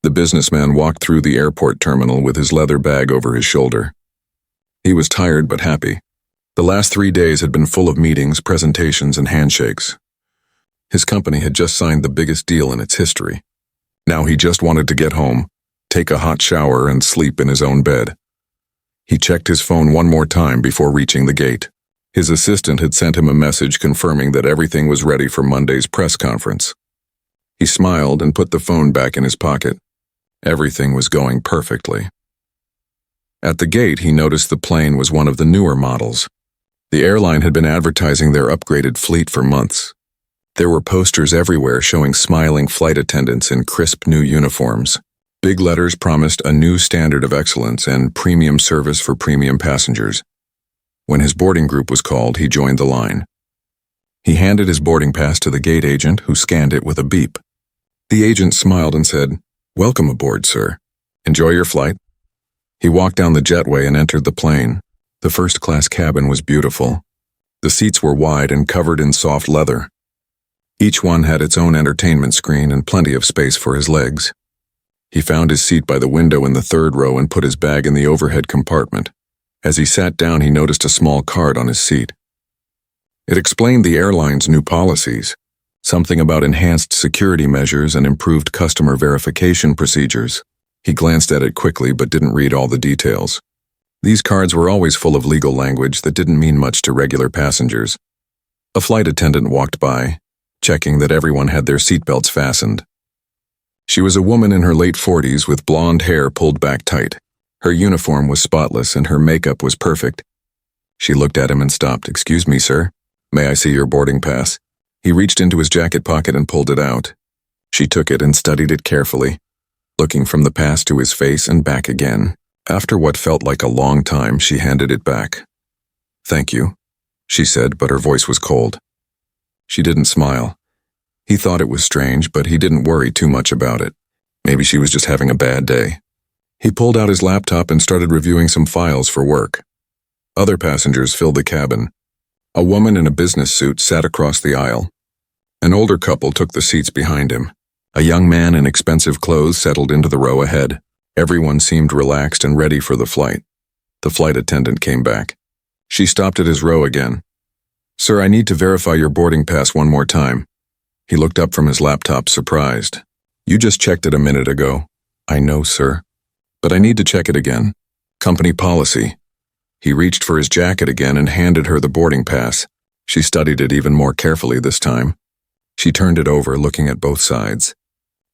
The businessman walked through the airport terminal with his leather bag over his shoulder. He was tired but happy. The last 3 days had been full of meetings, presentations, and handshakes. His company had just signed the biggest deal in its history. Now he just wanted to get home, take a hot shower, and sleep in his own bed. He checked his phone one more time before reaching the gate. His assistant had sent him a message confirming that everything was ready for Monday's press conference. He smiled and put the phone back in his pocket. Everything was going perfectly. At the gate, he noticed the plane was one of the newer models. The airline had been advertising their upgraded fleet for months. There were posters everywhere showing smiling flight attendants in crisp new uniforms. Big letters promised a new standard of excellence and premium service for premium passengers. When his boarding group was called, he joined the line. He handed his boarding pass to the gate agent, who scanned it with a beep. The agent smiled and said, "Welcome aboard, sir. Enjoy your flight." He walked down the jetway and entered the plane. The first-class cabin was beautiful. The seats were wide and covered in soft leather. Each one had its own entertainment screen and plenty of space for his legs. He found his seat by the window in the third row and put his bag in the overhead compartment. As he sat down, he noticed a small card on his seat. It explained the airline's new policies, something about enhanced security measures and improved customer verification procedures. He glanced at it quickly but didn't read all the details. These cards were always full of legal language that didn't mean much to regular passengers. A flight attendant walked by, checking that everyone had their seatbelts fastened. She was a woman in her late 40s with blonde hair pulled back tight. Her uniform was spotless and her makeup was perfect. She looked at him and stopped. "Excuse me, sir. May I see your boarding pass?" He reached into his jacket pocket and pulled it out. She took it and studied it carefully, looking from the pass to his face and back again. After what felt like a long time, she handed it back. "Thank you," she said, but her voice was cold. She didn't smile. He thought it was strange, but he didn't worry too much about it. Maybe she was just having a bad day. He pulled out his laptop and started reviewing some files for work. Other passengers filled the cabin. A woman in a business suit sat across the aisle. An older couple took the seats behind him. A young man in expensive clothes settled into the row ahead. Everyone seemed relaxed and ready for the flight. The flight attendant came back. She stopped at his row again. "Sir, I need to verify your boarding pass one more time." He looked up from his laptop, surprised. "You just checked it a minute ago." "I know, sir. But I need to check it again. Company policy." He reached for his jacket again and handed her the boarding pass. She studied it even more carefully this time. She turned it over, looking at both sides.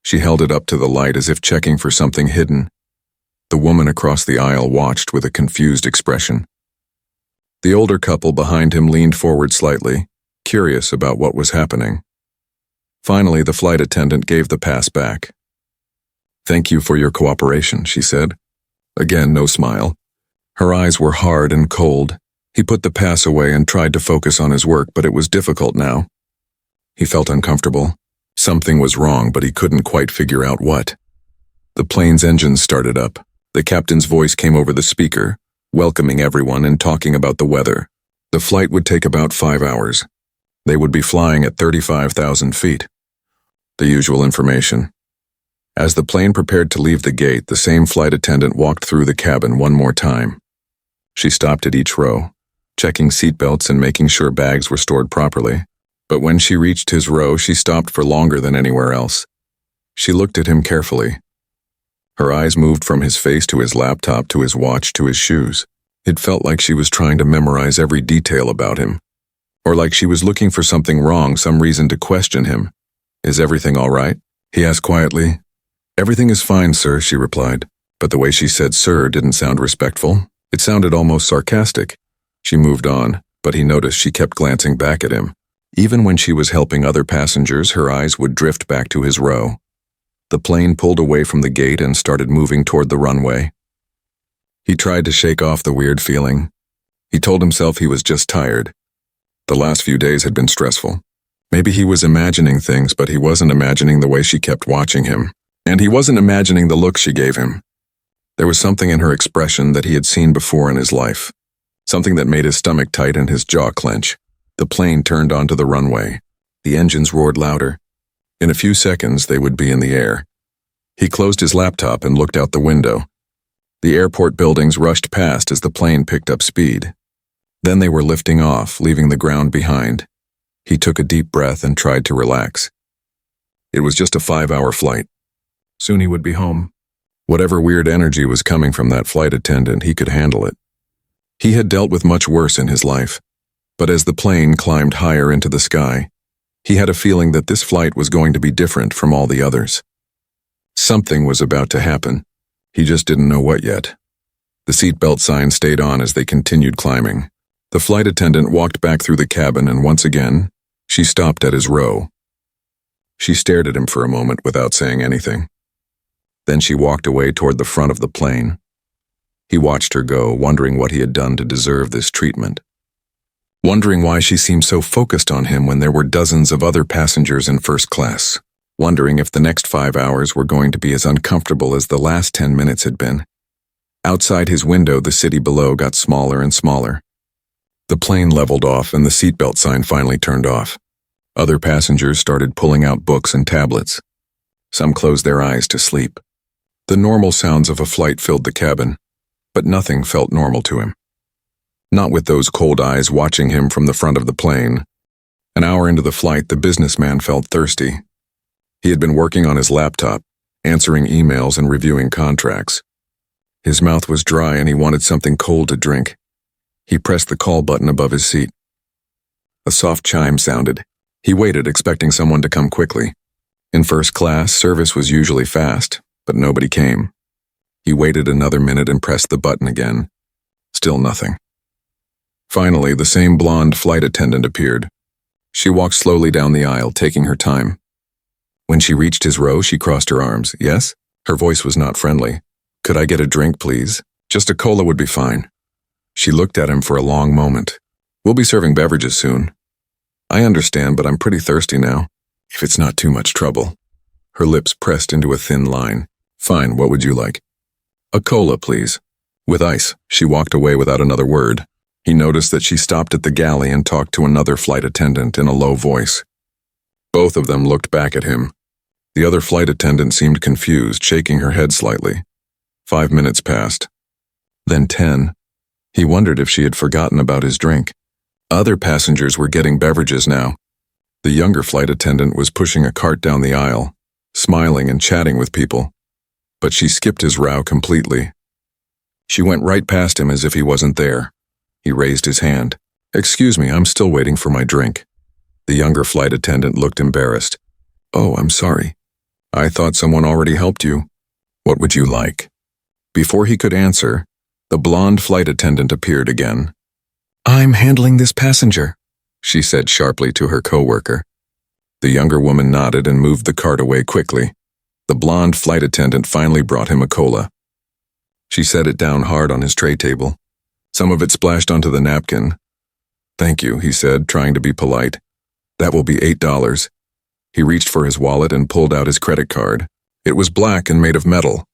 She held it up to the light as if checking for something hidden. The woman across the aisle watched with a confused expression. The older couple behind him leaned forward slightly, curious about what was happening. Finally, the flight attendant gave the pass back. "Thank you for your cooperation," she said. Again, no smile. Her eyes were hard and cold. He put the pass away and tried to focus on his work, but it was difficult now. He felt uncomfortable. Something was wrong, but he couldn't quite figure out what. The plane's engines started up. The captain's voice came over the speaker, welcoming everyone and talking about the weather. The flight would take about 5 hours. They would be flying at 35,000 feet. The usual information. As the plane prepared to leave the gate, the same flight attendant walked through the cabin one more time. She stopped at each row, checking seatbelts and making sure bags were stored properly. But when she reached his row, she stopped for longer than anywhere else. She looked at him carefully. Her eyes moved from his face to his laptop to his watch to his shoes. It felt like she was trying to memorize every detail about him. Or like she was looking for something wrong, some reason to question him. "Is everything all right?" he asked quietly. "Everything is fine, sir," she replied. But the way she said "sir" didn't sound respectful. It sounded almost sarcastic. She moved on, but he noticed she kept glancing back at him. Even when she was helping other passengers, her eyes would drift back to his row. The plane pulled away from the gate and started moving toward the runway. He tried to shake off the weird feeling. He told himself he was just tired. The last few days had been stressful. Maybe he was imagining things, but he wasn't imagining the way she kept watching him. And he wasn't imagining the look she gave him. There was something in her expression that he had seen before in his life. Something that made his stomach tight and his jaw clench. The plane turned onto the runway. The engines roared louder. In a few seconds, they would be in the air. He closed his laptop and looked out the window. The airport buildings rushed past as the plane picked up speed. Then they were lifting off, leaving the ground behind. He took a deep breath and tried to relax. It was just a 5-hour flight. Soon he would be home. Whatever weird energy was coming from that flight attendant, he could handle it. He had dealt with much worse in his life, but as the plane climbed higher into the sky, he had a feeling that this flight was going to be different from all the others. Something was about to happen. He just didn't know what yet. The seatbelt sign stayed on as they continued climbing. The flight attendant walked back through the cabin and once again, she stopped at his row. She stared at him for a moment without saying anything. Then she walked away toward the front of the plane. He watched her go, wondering what he had done to deserve this treatment. Wondering why she seemed so focused on him when there were dozens of other passengers in first class. Wondering if the next 5 hours were going to be as uncomfortable as the last 10 minutes had been. Outside his window, the city below got smaller and smaller. The plane leveled off and the seatbelt sign finally turned off. Other passengers started pulling out books and tablets. Some closed their eyes to sleep. The normal sounds of a flight filled the cabin, but nothing felt normal to him. Not with those cold eyes watching him from the front of the plane. An hour into the flight, the businessman felt thirsty. He had been working on his laptop, answering emails and reviewing contracts. His mouth was dry and he wanted something cold to drink. He pressed the call button above his seat. A soft chime sounded. He waited, expecting someone to come quickly. In first class, service was usually fast, but nobody came. He waited another minute and pressed the button again. Still nothing. Finally, the same blonde flight attendant appeared. She walked slowly down the aisle, taking her time. When she reached his row, she crossed her arms. Yes? Her voice was not friendly. Could I get a drink, please? Just a cola would be fine. She looked at him for a long moment. We'll be serving beverages soon. I understand, but I'm pretty thirsty now. If it's not too much trouble. Her lips pressed into a thin line. Fine, what would you like? A cola, please. With ice. She walked away without another word. He noticed that she stopped at the galley and talked to another flight attendant in a low voice. Both of them looked back at him. The other flight attendant seemed confused, shaking her head slightly. 5 minutes passed. Then 10. He wondered if she had forgotten about his drink. Other passengers were getting beverages now. The younger flight attendant was pushing a cart down the aisle, smiling and chatting with people. But she skipped his row completely. She went right past him as if he wasn't there. He raised his hand. Excuse me, I'm still waiting for my drink. The younger flight attendant looked embarrassed. Oh, I'm sorry. I thought someone already helped you. What would you like? Before he could answer, the blonde flight attendant appeared again. I'm handling this passenger, she said sharply to her coworker. The younger woman nodded and moved the cart away quickly. The blonde flight attendant finally brought him a cola. She set it down hard on his tray table. Some of it splashed onto the napkin. Thank you, he said, trying to be polite. That will be $8. He reached for his wallet and pulled out his credit card. It was black and made of metal.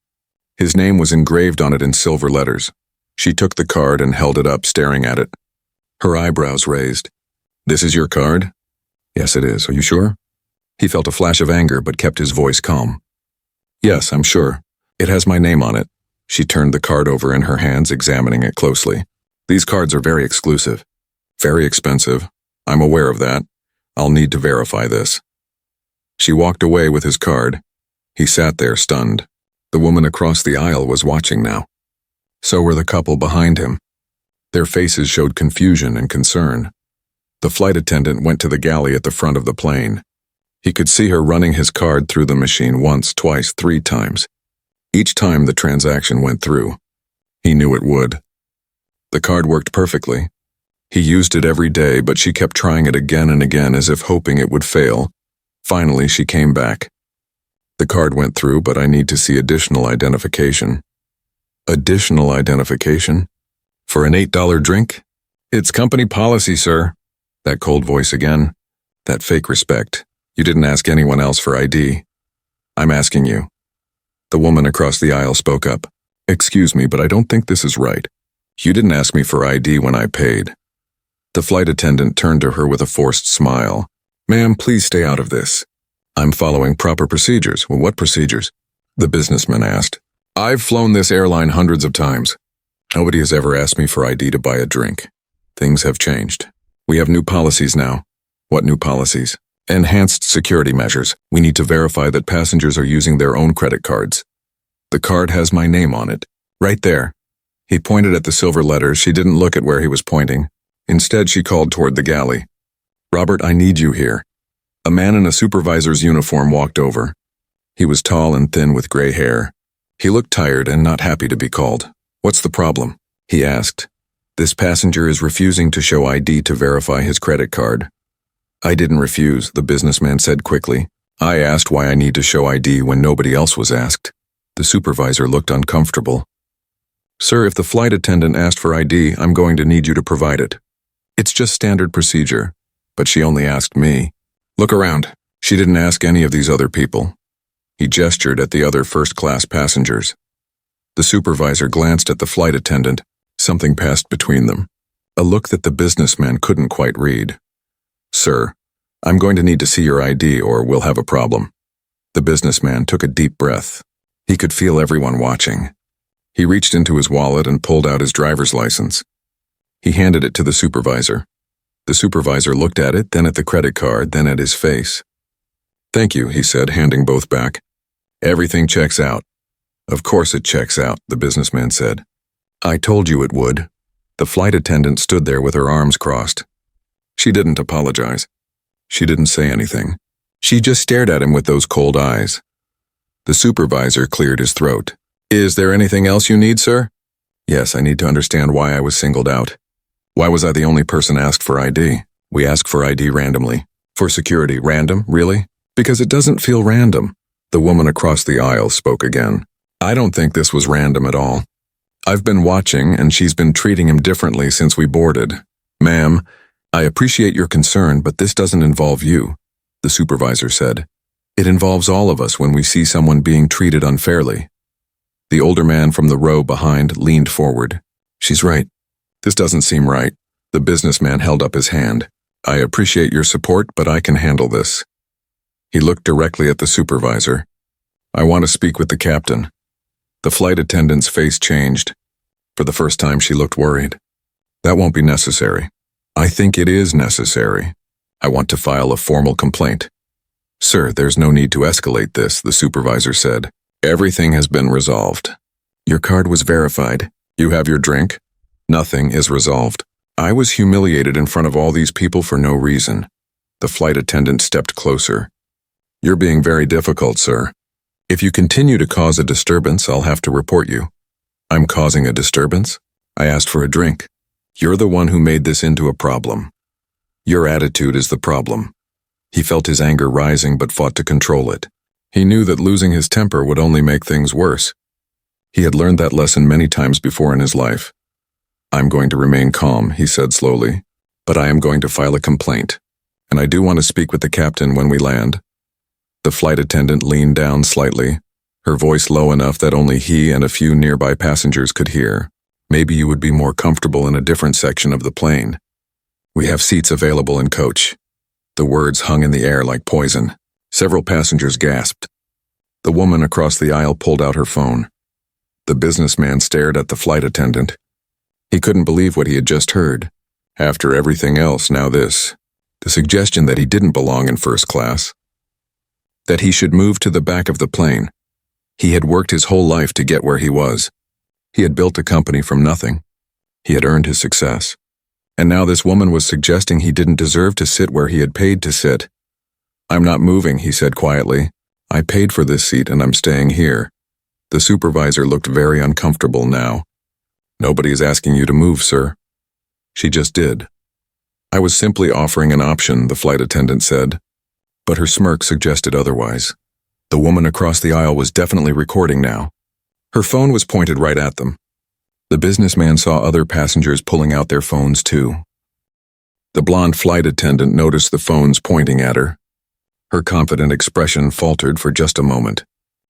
His name was engraved on it in silver letters. She took the card and held it up, staring at it. Her eyebrows raised. This is your card? Yes, it is. Are you sure? He felt a flash of anger but kept his voice calm. Yes, I'm sure. It has my name on it. She turned the card over in her hands, examining it closely. These cards are very exclusive. Very expensive. I'm aware of that. I'll need to verify this. She walked away with his card. He sat there stunned. The woman across the aisle was watching now. So were the couple behind him. Their faces showed confusion and concern. The flight attendant went to the galley at the front of the plane. He could see her running his card through the machine once, twice, 3 times. Each time the transaction went through. He knew it would. The card worked perfectly. He used it every day, but she kept trying it again and again as if hoping it would fail. Finally, she came back. The card went through, but I need to see additional identification. Additional identification? For an $8 drink? It's company policy, sir. That cold voice again. That fake respect. You didn't ask anyone else for ID. I'm asking you. The woman across the aisle spoke up. Excuse me, but I don't think this is right. You didn't ask me for ID when I paid. The flight attendant turned to her with a forced smile. Ma'am, please stay out of this. I'm following proper procedures. Well, what procedures? The businessman asked. I've flown this airline hundreds of times. Nobody has ever asked me for ID to buy a drink. Things have changed. We have new policies now. What new policies? Enhanced security measures. We need to verify that passengers are using their own credit cards. The card has my name on it. Right there. He pointed at the silver letters. She didn't look at where he was pointing. Instead, she called toward the galley. Robert, I need you here. A man in a supervisor's uniform walked over. He was tall and thin with gray hair. He looked tired and not happy to be called. What's the problem? He asked. This passenger is refusing to show ID to verify his credit card. I didn't refuse, the businessman said quickly. I asked why I need to show ID when nobody else was asked. The supervisor looked uncomfortable. Sir, if the flight attendant asked for ID, I'm going to need you to provide it. It's just standard procedure. But she only asked me. Look around. She didn't ask any of these other people. He gestured at the other first-class passengers. The supervisor glanced at the flight attendant. Something passed between them. A look that the businessman couldn't quite read. Sir, I'm going to need to see your ID or we'll have a problem. The businessman took a deep breath. He could feel everyone watching. He reached into his wallet and pulled out his driver's license. He handed it to the supervisor. The supervisor looked at it, then at the credit card, then at his face. Thank you, he said, handing both back. Everything checks out. Of course it checks out, the businessman said. I told you it would. The flight attendant stood there with her arms crossed. She didn't apologize. She didn't say anything. She just stared at him with those cold eyes. The supervisor cleared his throat. Is there anything else you need, sir? Yes, I need to understand why I was singled out. Why was I the only person asked for ID? We ask for ID randomly. For security, random, really? Because it doesn't feel random. The woman across the aisle spoke again. I don't think this was random at all. I've been watching, and she's been treating him differently since we boarded. Ma'am, I appreciate your concern, but this doesn't involve you, the supervisor said. It involves all of us when we see someone being treated unfairly. The older man from the row behind leaned forward. She's right. This doesn't seem right. The businessman held up his hand. I appreciate your support, but I can handle this. He looked directly at the supervisor. I want to speak with the captain. The flight attendant's face changed. For the first time, she looked worried. That won't be necessary. I think it is necessary. I want to file a formal complaint. Sir, there's no need to escalate this, the supervisor said. Everything has been resolved. Your card was verified. You have your drink? Nothing is resolved. I was humiliated in front of all these people for no reason. The flight attendant stepped closer. You're being very difficult, sir. If you continue to cause a disturbance, I'll have to report you. I'm causing a disturbance? I asked for a drink. You're the one who made this into a problem. Your attitude is the problem. He felt his anger rising but fought to control it. He knew that losing his temper would only make things worse. He had learned that lesson many times before in his life. I'm going to remain calm, he said slowly, but I am going to file a complaint, and I do want to speak with the captain when we land. The flight attendant leaned down slightly, her voice low enough that only he and a few nearby passengers could hear. Maybe you would be more comfortable in a different section of the plane. We have seats available in coach. The words hung in the air like poison. Several passengers gasped. The woman across the aisle pulled out her phone. The businessman stared at the flight attendant. He couldn't believe what he had just heard. After everything else, now this. The suggestion that he didn't belong in first class. That he should move to the back of the plane. He had worked his whole life to get where he was. He had built a company from nothing. He had earned his success. And now this woman was suggesting he didn't deserve to sit where he had paid to sit. I'm not moving, he said quietly. I paid for this seat and I'm staying here. The supervisor looked very uncomfortable now. Nobody is asking you to move, sir. She just did. I was simply offering an option, the flight attendant said. But her smirk suggested otherwise. The woman across the aisle was definitely recording now. Her phone was pointed right at them. The businessman saw other passengers pulling out their phones too. The blonde flight attendant noticed the phones pointing at her. Her confident expression faltered for just a moment.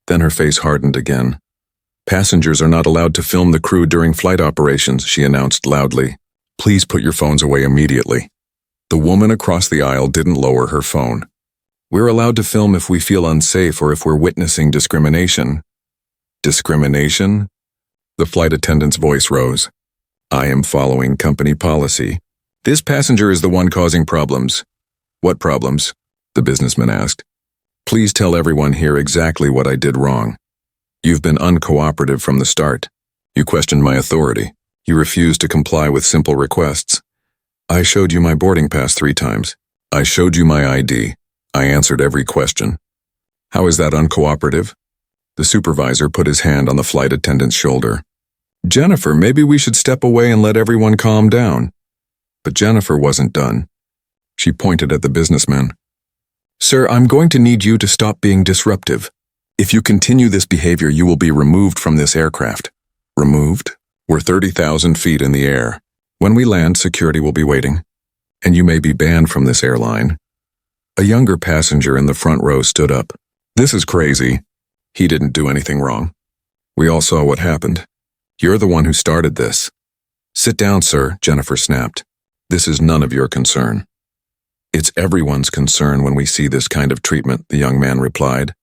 Then her face hardened again. Passengers are not allowed to film the crew during flight operations, she announced loudly. Please put your phones away immediately. The woman across the aisle didn't lower her phone. We're allowed to film if we feel unsafe or if we're witnessing discrimination, Discrimination? The flight attendant's voice rose. I am following company policy. This passenger is the one causing problems. What problems? The businessman asked. Please tell everyone here exactly what I did wrong. You've been uncooperative from the start. You questioned my authority. You refused to comply with simple requests. I showed you my boarding pass 3 times. I showed you my ID. I answered every question. How is that uncooperative? The supervisor put his hand on the flight attendant's shoulder. Jennifer, maybe we should step away and let everyone calm down. But Jennifer wasn't done. She pointed at the businessman. Sir, I'm going to need you to stop being disruptive. If you continue this behavior, you will be removed from this aircraft. Removed? We're 30,000 feet in the air. When we land, security will be waiting. And you may be banned from this airline. A younger passenger in the front row stood up. This is crazy. He didn't do anything wrong. We all saw what happened. You're the one who started this. Sit down, sir, Jennifer snapped. This is none of your concern. It's everyone's concern when we see this kind of treatment, the young man replied.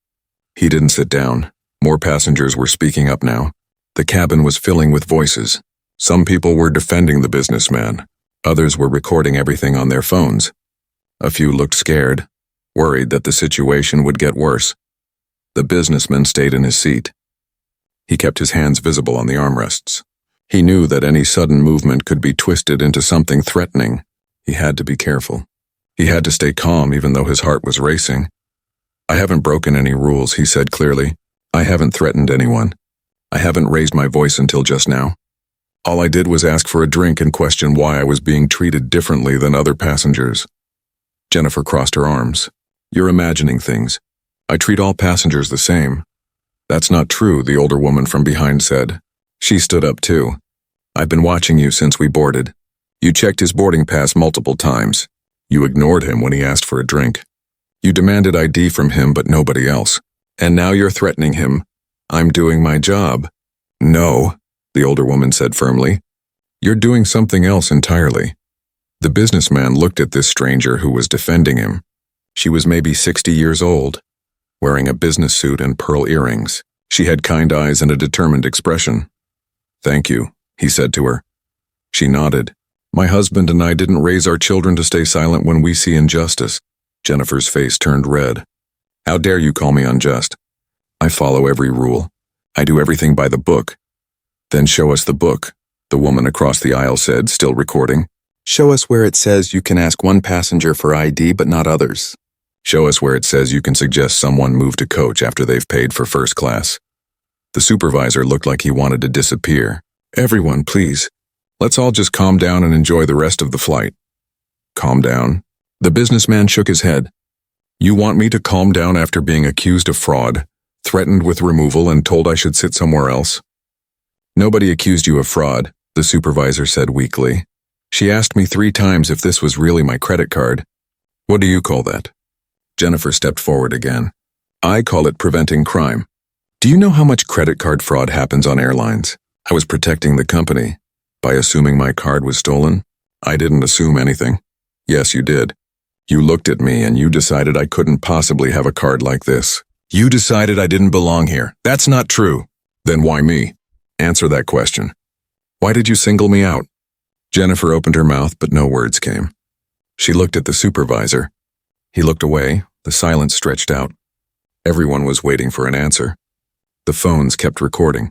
He didn't sit down. More passengers were speaking up now. The cabin was filling with voices. Some people were defending the businessman. Others were recording everything on their phones. A few looked scared, worried that the situation would get worse. The businessman stayed in his seat. He kept his hands visible on the armrests. He knew that any sudden movement could be twisted into something threatening. He had to be careful. He had to stay calm even though his heart was racing. I haven't broken any rules, he said clearly. I haven't threatened anyone. I haven't raised my voice until just now. All I did was ask for a drink and question why I was being treated differently than other passengers. Jennifer crossed her arms. You're imagining things. I treat all passengers the same. That's not true, the older woman from behind said. She stood up too. I've been watching you since we boarded. You checked his boarding pass multiple times. You ignored him when he asked for a drink. You demanded ID from him but nobody else. And now you're threatening him. I'm doing my job. No, the older woman said firmly. You're doing something else entirely. The businessman looked at this stranger who was defending him. She was maybe 60 years old, wearing a business suit and pearl earrings. She had kind eyes and a determined expression. Thank you, he said to her. She nodded. My husband and I didn't raise our children to stay silent when we see injustice. Jennifer's face turned red. How dare you call me unjust? I follow every rule. I do everything by the book. Then show us the book, the woman across the aisle said, still recording. Show us where it says you can ask one passenger for ID but not others. Show us where it says you can suggest someone move to coach after they've paid for first class. The supervisor looked like he wanted to disappear. Everyone, please. Let's all just calm down and enjoy the rest of the flight. Calm down? The businessman shook his head. You want me to calm down after being accused of fraud, threatened with removal, and told I should sit somewhere else? Nobody accused you of fraud, the supervisor said weakly. She asked me 3 times if this was really my credit card. What do you call that? Jennifer stepped forward again. I call it preventing crime. Do you know how much credit card fraud happens on airlines? I was protecting the company. By assuming my card was stolen? I didn't assume anything. Yes, you did. You looked at me and you decided I couldn't possibly have a card like this. You decided I didn't belong here. That's not true. Then why me? Answer that question. Why did you single me out? Jennifer opened her mouth, but no words came. She looked at the supervisor. He looked away, the silence stretched out. Everyone was waiting for an answer. The phones kept recording.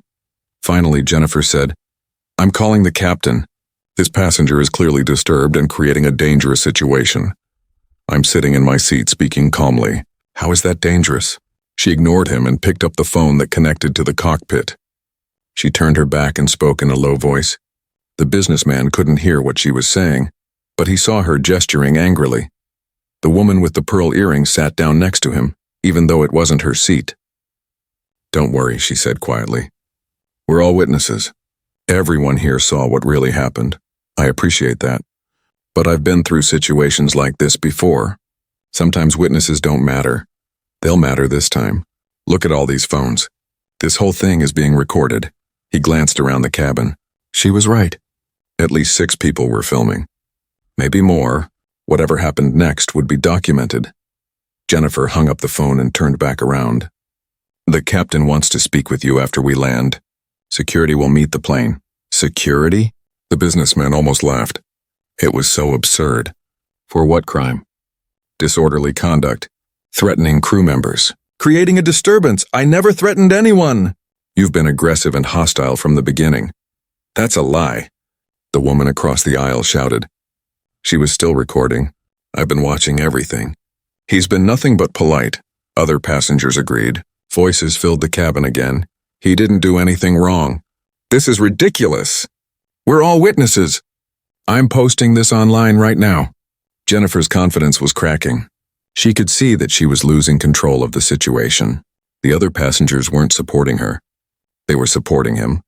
Finally, Jennifer said, I'm calling the captain. This passenger is clearly disturbed and creating a dangerous situation. I'm sitting in my seat speaking calmly. How is that dangerous? She ignored him and picked up the phone that connected to the cockpit. She turned her back and spoke in a low voice. The businessman couldn't hear what she was saying, but he saw her gesturing angrily. The woman with the pearl earrings sat down next to him, even though it wasn't her seat. Don't worry, she said quietly. We're all witnesses. Everyone here saw what really happened. I appreciate that. But I've been through situations like this before. Sometimes witnesses don't matter. They'll matter this time. Look at all these phones. This whole thing is being recorded. He glanced around the cabin. She was right. At least 6 people were filming. Maybe more. Whatever happened next would be documented. Jennifer hung up the phone and turned back around. The captain wants to speak with you after we land. Security will meet the plane. Security? The businessman almost laughed. It was so absurd. For what crime? Disorderly conduct. Threatening crew members. Creating a disturbance. I never threatened anyone. You've been aggressive and hostile from the beginning. That's a lie. The woman across the aisle shouted. She was still recording. I've been watching everything. He's been nothing but polite. Other passengers agreed. Voices filled the cabin again. He didn't do anything wrong. This is ridiculous. We're all witnesses. I'm posting this online right now. Jennifer's confidence was cracking. She could see that she was losing control of the situation. The other passengers weren't supporting her. They were supporting him.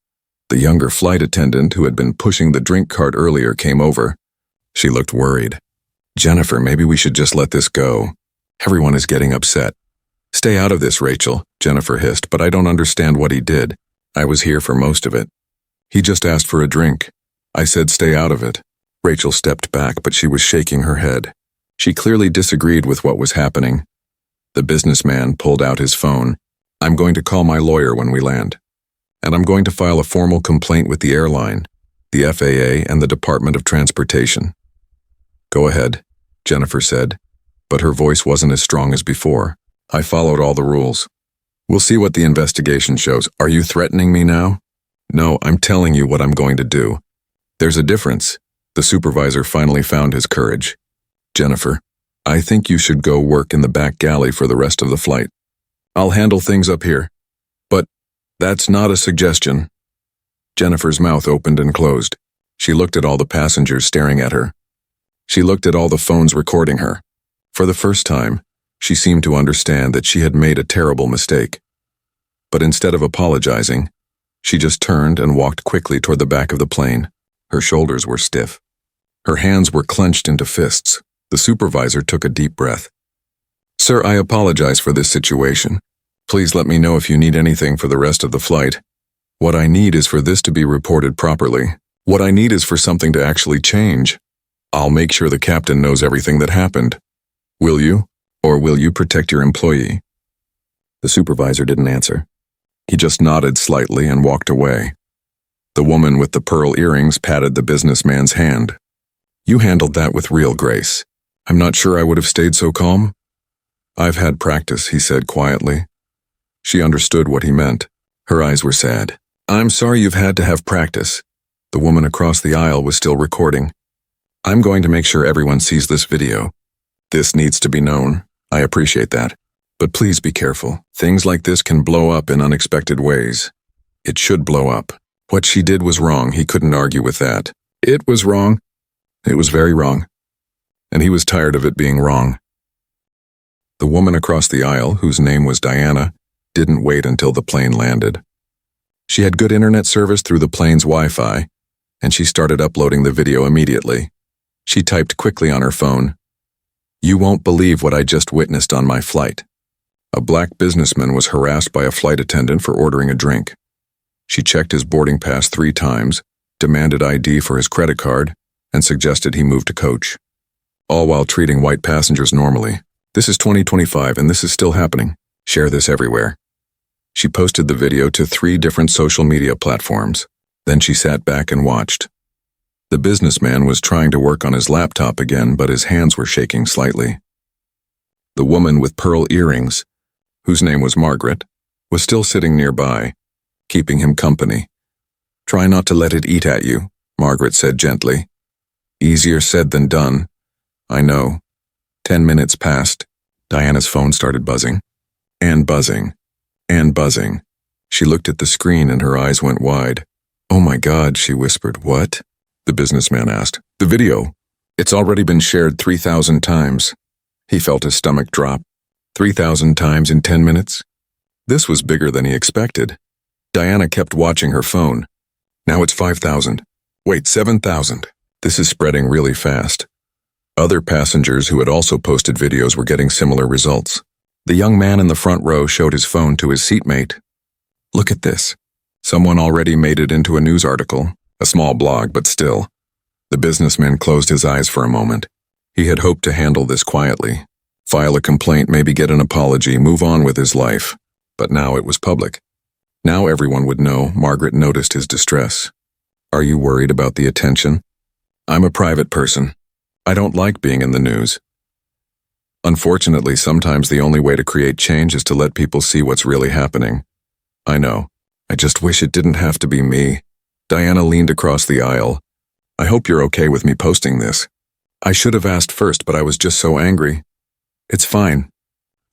The younger flight attendant who had been pushing the drink cart earlier came over. She looked worried. Jennifer, maybe we should just let this go. Everyone is getting upset. Stay out of this, Rachel, Jennifer hissed, but I don't understand what he did. I was here for most of it. He just asked for a drink. I said stay out of it. Rachel stepped back, but she was shaking her head. She clearly disagreed with what was happening. The businessman pulled out his phone. I'm going to call my lawyer when we land. And I'm going to file a formal complaint with the airline, the FAA, and the Department of Transportation. Go ahead, Jennifer said, but her voice wasn't as strong as before. I followed all the rules. We'll see what the investigation shows. Are you threatening me now? No, I'm telling you what I'm going to do. There's a difference. The supervisor finally found his courage. Jennifer, I think you should go work in the back galley for the rest of the flight. I'll handle things up here. But that's not a suggestion. Jennifer's mouth opened and closed. She looked at all the passengers staring at her. She looked at all the phones recording her. For the first time, she seemed to understand that she had made a terrible mistake. But instead of apologizing, she just turned and walked quickly toward the back of the plane. Her shoulders were stiff. Her hands were clenched into fists. The supervisor took a deep breath. Sir, I apologize for this situation. Please let me know if you need anything for the rest of the flight. What I need is for this to be reported properly. What I need is for something to actually change. I'll make sure the captain knows everything that happened. Will you? Or will you protect your employee? The supervisor didn't answer. He just nodded slightly and walked away. The woman with the pearl earrings patted the businessman's hand. You handled that with real grace. I'm not sure I would have stayed so calm. I've had practice, he said quietly. She understood what he meant. Her eyes were sad. I'm sorry you've had to have practice. The woman across the aisle was still recording. I'm going to make sure everyone sees this video. This needs to be known. I appreciate that. But please be careful. Things like this can blow up in unexpected ways. It should blow up. What she did was wrong. He couldn't argue with that. It was wrong. It was very wrong. And he was tired of it being wrong. The woman across the aisle, whose name was Diana, didn't wait until the plane landed. She had good internet service through the plane's Wi-Fi, and she started uploading the video immediately. She typed quickly on her phone, "You won't believe what I just witnessed on my flight." A black businessman was harassed by a flight attendant for ordering a drink. She checked his boarding pass 3 times, demanded ID for his credit card, and suggested he move to coach. All while treating white passengers normally. This is 2025 and this is still happening. Share this everywhere. She posted the video to 3 different social media platforms. Then she sat back and watched. The businessman was trying to work on his laptop again, but his hands were shaking slightly. The woman with pearl earrings, whose name was Margaret, was still sitting nearby, keeping him company. Try not to let it eat at you, Margaret said gently. Easier said than done. I know. 10 minutes passed. Diana's phone started buzzing. And buzzing. And buzzing. She looked at the screen and her eyes went wide. Oh my God, she whispered. What? The businessman asked. The video. It's already been shared 3,000 times. He felt his stomach drop. 3,000 times in 10 minutes? This was bigger than he expected. Diana kept watching her phone. Now it's 5,000. Wait, 7,000. This is spreading really fast. Other passengers who had also posted videos were getting similar results. The young man in the front row showed his phone to his seatmate. Look at this. Someone already made it into a news article, a small blog, but still. The businessman closed his eyes for a moment. He had hoped to handle this quietly. File a complaint, maybe get an apology, move on with his life. But now it was public. Now everyone would know. Margaret noticed his distress. Are you worried about the attention? I'm a private person. I don't like being in the news. Unfortunately, sometimes the only way to create change is to let people see what's really happening. I know. I just wish it didn't have to be me. Diana leaned across the aisle. I hope you're okay with me posting this. I should have asked first, but I was just so angry. It's fine.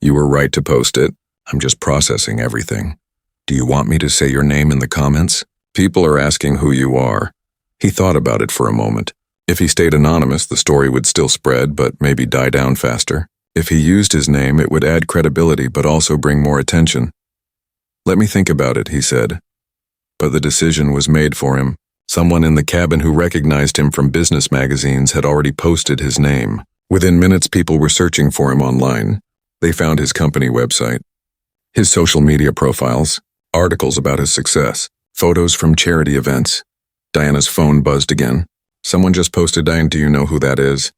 You were right to post it. I'm just processing everything. Do you want me to say your name in the comments? People are asking who you are. He thought about it for a moment. If he stayed anonymous, the story would still spread, but maybe die down faster. If he used his name, it would add credibility, but also bring more attention. Let me think about it, he said. But the decision was made for him. Someone in the cabin who recognized him from business magazines had already posted his name. Within minutes, people were searching for him online. They found his company website, his social media profiles, articles about his success, photos from charity events. Diana's phone buzzed again. Someone just posted, Diane, do you know who that is?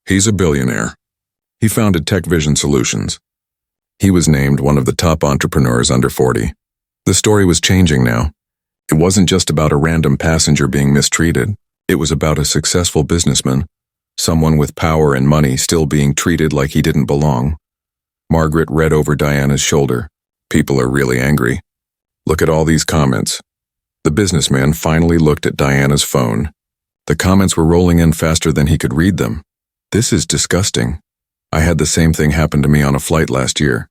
He's a billionaire. He founded Tech Vision Solutions. He was named one of the top entrepreneurs under 40. The story was changing now. It wasn't just about a random passenger being mistreated. It was about a successful businessman, someone with power and money still being treated like he didn't belong. Margaret read over Diana's shoulder. People are really angry. Look at all these comments. The businessman finally looked at Diana's phone. The comments were rolling in faster than he could read them. This is disgusting. I had the same thing happen to me on a flight last year.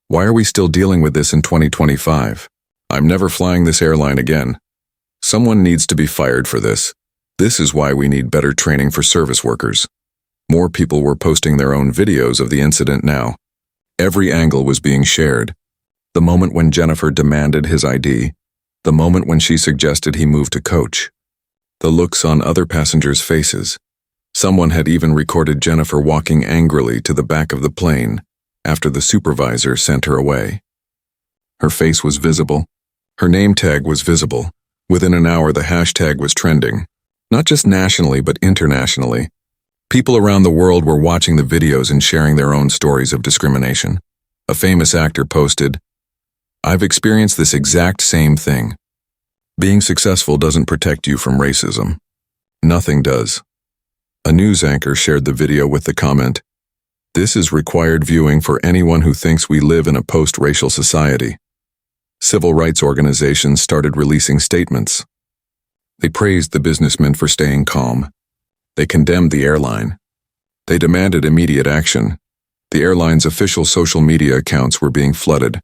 Why are we still dealing with this in 2025? I'm never flying this airline again. Someone needs to be fired for this. This is why we need better training for service workers. More people were posting their own videos of the incident now. Every angle was being shared. The moment when Jennifer demanded his ID. The moment when she suggested he move to coach. The looks on other passengers' faces. Someone had even recorded Jennifer walking angrily to the back of the plane after the supervisor sent her away. Her face was visible. Her name tag was visible. Within an hour, the hashtag was trending. Not just nationally, but internationally. People around the world were watching the videos and sharing their own stories of discrimination. A famous actor posted, I've experienced this exact same thing. Being successful doesn't protect you from racism. Nothing does. A news anchor shared the video with the comment, This is required viewing for anyone who thinks we live in a post-racial society. Civil rights organizations started releasing statements. They praised the businessmen for staying calm. They condemned the airline. They demanded immediate action. The airline's official social media accounts were being flooded.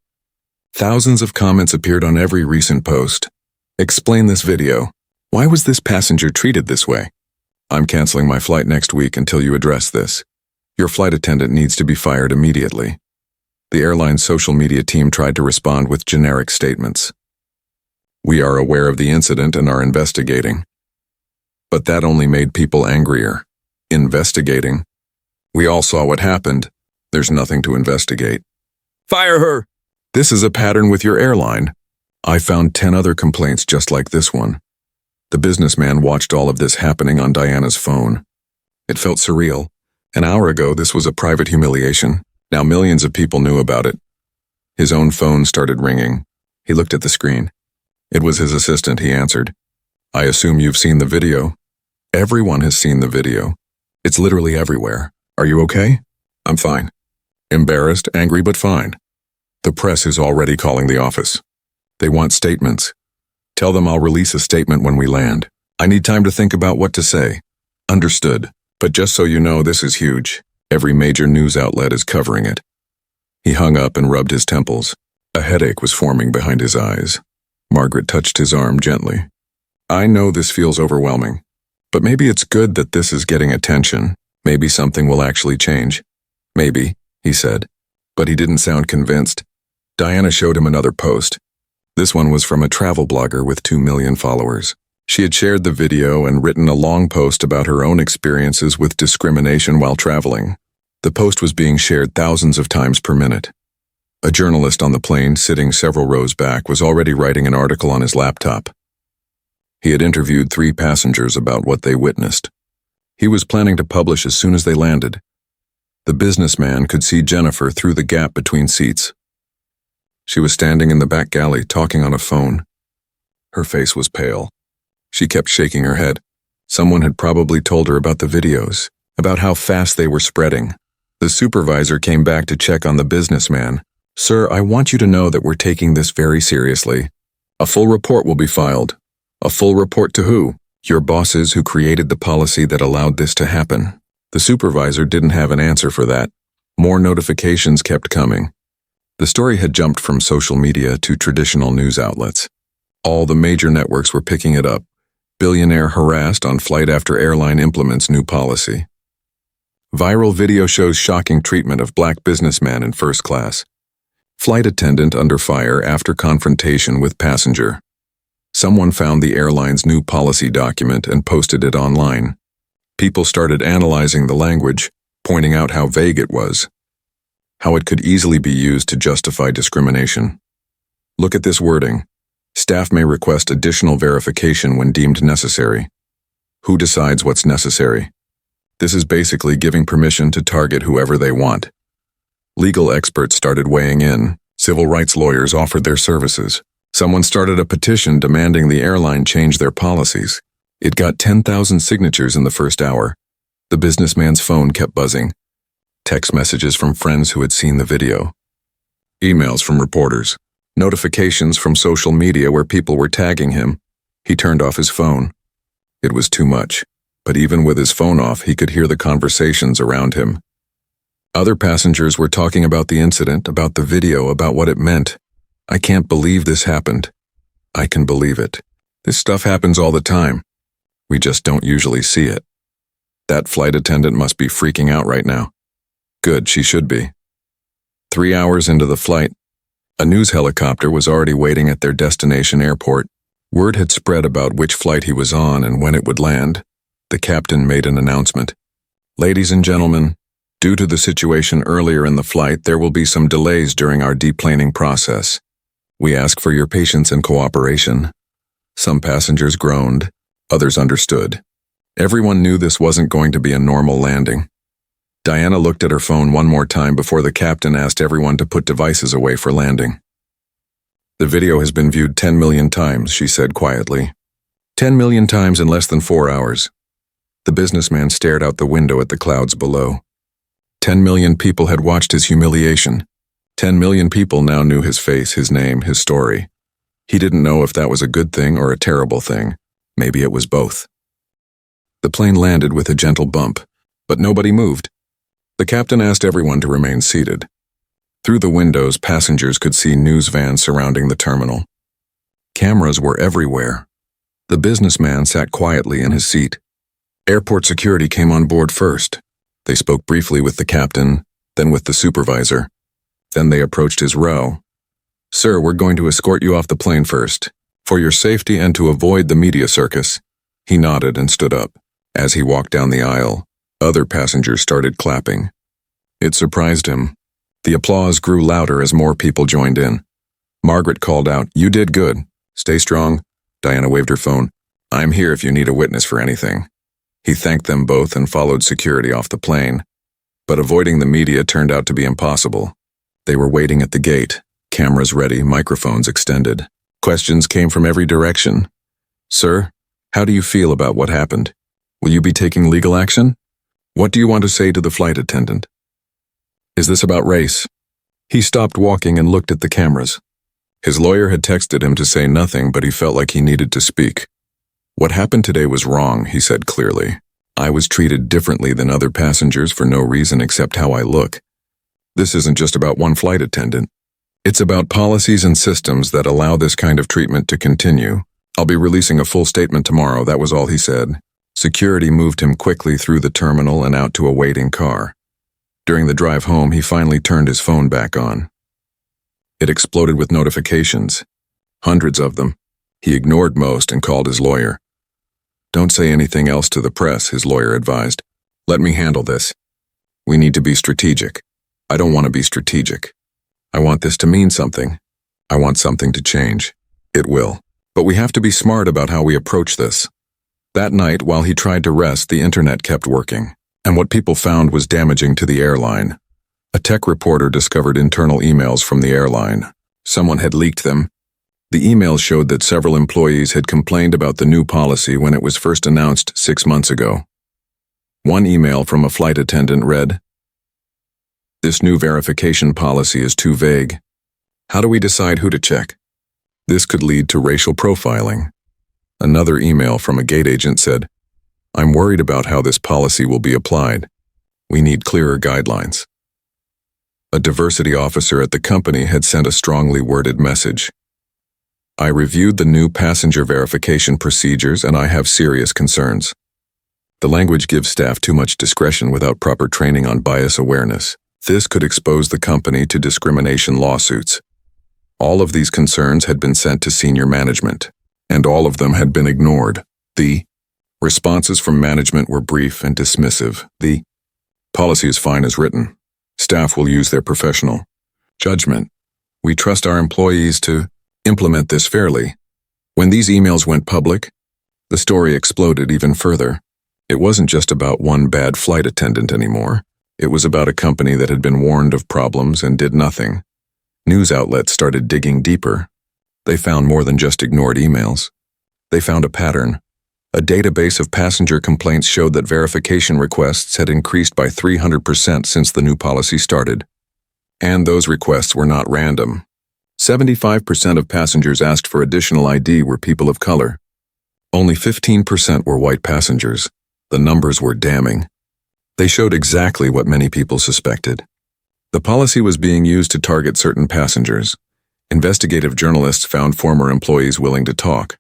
Thousands of comments appeared on every recent post. Explain this video. Why was this passenger treated this way? I'm canceling my flight next week until you address this. Your flight attendant needs to be fired immediately. The airline's social media team tried to respond with generic statements. We are aware of the incident and are investigating. But that only made people angrier. Investigating? We all saw what happened. There's nothing to investigate. Fire her! This is a pattern with your airline. I found 10 other complaints just like this one. The businessman watched all of this happening on Diana's phone. It felt surreal. An hour ago, this was a private humiliation. Now millions of people knew about it. His own phone started ringing. He looked at the screen. It was his assistant, he answered. I assume you've seen the video. Everyone has seen the video. It's literally everywhere. Are you okay? I'm fine. Embarrassed, angry, but fine. The press is already calling the office. They want statements. Tell them I'll release a statement when we land. I need time to think about what to say. Understood. But just so you know, this is huge. Every major news outlet is covering it. He hung up and rubbed his temples. A headache was forming behind his eyes. Margaret touched his arm gently. I know this feels overwhelming, but maybe it's good that this is getting attention. Maybe something will actually change. Maybe, he said, but he didn't sound convinced. Diana showed him another post. This one was from a travel blogger with 2 million followers. She had shared the video and written a long post about her own experiences with discrimination while traveling. The post was being shared thousands of times per minute. A journalist on the plane, sitting several rows back, was already writing an article on his laptop. He had interviewed 3 passengers about what they witnessed. He was planning to publish as soon as they landed. The businessman could see Jennifer through the gap between seats. She was standing in the back galley talking on a phone. Her face was pale. She kept shaking her head. Someone had probably told her about the videos, about how fast they were spreading. The supervisor came back to check on the businessman. "Sir, I want you to know that we're taking this very seriously. A full report will be filed." "A full report to who?" "Your bosses who created the policy that allowed this to happen." The supervisor didn't have an answer for that. More notifications kept coming. The story had jumped from social media to traditional news outlets. All the major networks were picking it up. Billionaire harassed on flight after airline implements new policy. Viral video shows shocking treatment of black businessman in first class. Flight attendant under fire after confrontation with passenger. Someone found the airline's new policy document and posted it online. People started analyzing the language, pointing out how vague it was, how it could easily be used to justify discrimination. "Look at this wording. Staff may request additional verification when deemed necessary." Who decides what's necessary? This is basically giving permission to target whoever they want. Legal experts started weighing in. Civil rights lawyers offered their services. Someone started a petition demanding the airline change their policies. It got 10,000 signatures in the first hour. The businessman's phone kept buzzing. Text messages from friends who had seen the video. Emails from reporters. Notifications from social media where people were tagging him. He turned off his phone. It was too much, but even with his phone off, he could hear the conversations around him. Other passengers were talking about the incident, about the video, about what it meant. "I can't believe this happened." "I can believe it. This stuff happens all the time. We just don't usually see it." That flight attendant must be freaking out right now. Good, she should be. 3 hours into the flight, a news helicopter was already waiting at their destination airport. Word had spread about which flight he was on and when it would land. The captain made an announcement. "Ladies and gentlemen, due to the situation earlier in the flight, there will be some delays during our deplaning process. We ask for your patience and cooperation." Some passengers groaned, others understood. Everyone knew this wasn't going to be a normal landing. Diana looked at her phone one more time before the captain asked everyone to put devices away for landing. "The video has been viewed 10 million times, she said quietly. 10 million times in less than 4 hours. The businessman stared out the window at the clouds below. 10 million people had watched his humiliation. 10 million people now knew his face, his name, his story. He didn't know if that was a good thing or a terrible thing. Maybe it was both. The plane landed with a gentle bump, but nobody moved. The captain asked everyone to remain seated. Through the windows, passengers could see news vans surrounding the terminal. Cameras were everywhere. The businessman sat quietly in his seat. Airport security came on board first. They spoke briefly with the captain, then with the supervisor. Then they approached his row. "Sir, we're going to escort you off the plane first, for your safety and to avoid the media circus." He nodded and stood up. As he walked down the aisle, other passengers started clapping. It surprised him. The applause grew louder as more people joined in. Margaret called out, "You did good. Stay strong." Diana waved her phone. "I'm here if you need a witness for anything." He thanked them both and followed security off the plane. But avoiding the media turned out to be impossible. They were waiting at the gate, cameras ready, microphones extended. Questions came from every direction. "Sir, how do you feel about what happened? Will you be taking legal action? What do you want to say to the flight attendant? Is this about race?" He stopped walking and looked at the cameras. His lawyer had texted him to say nothing, but he felt like he needed to speak. "What happened today was wrong," he said clearly. "I was treated differently than other passengers for no reason except how I look. This isn't just about one flight attendant. It's about policies and systems that allow this kind of treatment to continue. I'll be releasing a full statement tomorrow," that was all he said. Security moved him quickly through the terminal and out to a waiting car. During the drive home, he finally turned his phone back on. It exploded with notifications. Hundreds of them. He ignored most and called his lawyer. "Don't say anything else to the press," his lawyer advised. "Let me handle this. We need to be strategic. I don't want to be strategic. I want this to mean something. I want something to change. It will. But we have to be smart about how we approach this." That night, while he tried to rest, the internet kept working, and what people found was damaging to the airline. A tech reporter discovered internal emails from the airline. Someone had leaked them. The emails showed that several employees had complained about the new policy when it was first announced 6 months ago. One email from a flight attendant read, "This new verification policy is too vague. How do we decide who to check? This could lead to racial profiling." Another email from a gate agent said, "I'm worried about how this policy will be applied. We need clearer guidelines." A diversity officer at the company had sent a strongly worded message. "I reviewed the new passenger verification procedures and I have serious concerns." The language gives staff too much discretion without proper training on bias awareness. This could expose the company to discrimination lawsuits. All of these concerns had been sent to senior management, and all of them had been ignored. The responses from management were brief and dismissive. The policy is fine as written. Staff will use their professional judgment. We trust our employees to implement this fairly. When these emails went public, the story exploded even further. It wasn't just about one bad flight attendant anymore. It was about a company that had been warned of problems and did nothing. News outlets started digging deeper. They found more than just ignored emails. They found a pattern. A database of passenger complaints showed that verification requests had increased by 300% since the new policy started. And those requests were not random. 75% of passengers asked for additional ID were people of color. Only 15% were white passengers. The numbers were damning. They showed exactly what many people suspected. The policy was being used to target certain passengers. Investigative journalists found former employees willing to talk.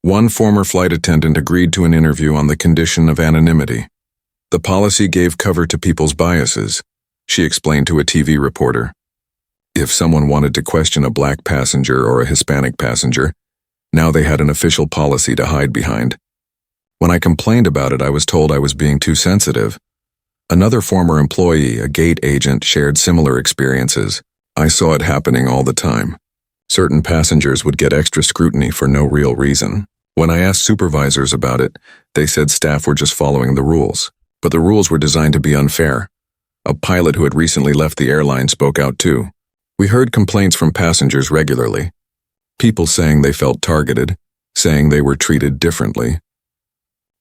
One former flight attendant agreed to an interview on the condition of anonymity. The policy gave cover to people's biases, she explained to a TV reporter. If someone wanted to question a black passenger or a Hispanic passenger, now they had an official policy to hide behind. When I complained about it, I was told I was being too sensitive. Another former employee, a gate agent, shared similar experiences. I saw it happening all the time. Certain passengers would get extra scrutiny for no real reason. When I asked supervisors about it, they said staff were just following the rules. But the rules were designed to be unfair. A pilot who had recently left the airline spoke out too. We heard complaints from passengers regularly. People saying they felt targeted, saying they were treated differently.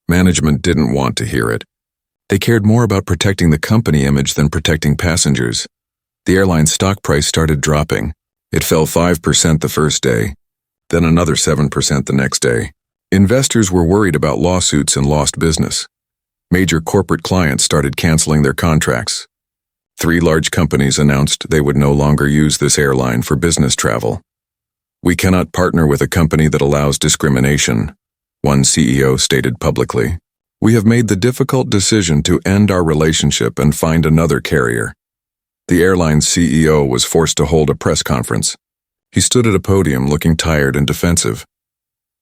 Management didn't want to hear it. They cared more about protecting the company image than protecting passengers. The airline's stock price started dropping. It fell 5% the first day, then another 7% the next day. Investors were worried about lawsuits and lost business. Major corporate clients started canceling their contracts. 3 large companies announced they would no longer use this airline for business travel. "We cannot partner with a company that allows discrimination," one CEO stated publicly. "We have made the difficult decision to end our relationship and find another carrier." The airline's CEO was forced to hold a press conference. He stood at a podium looking tired and defensive.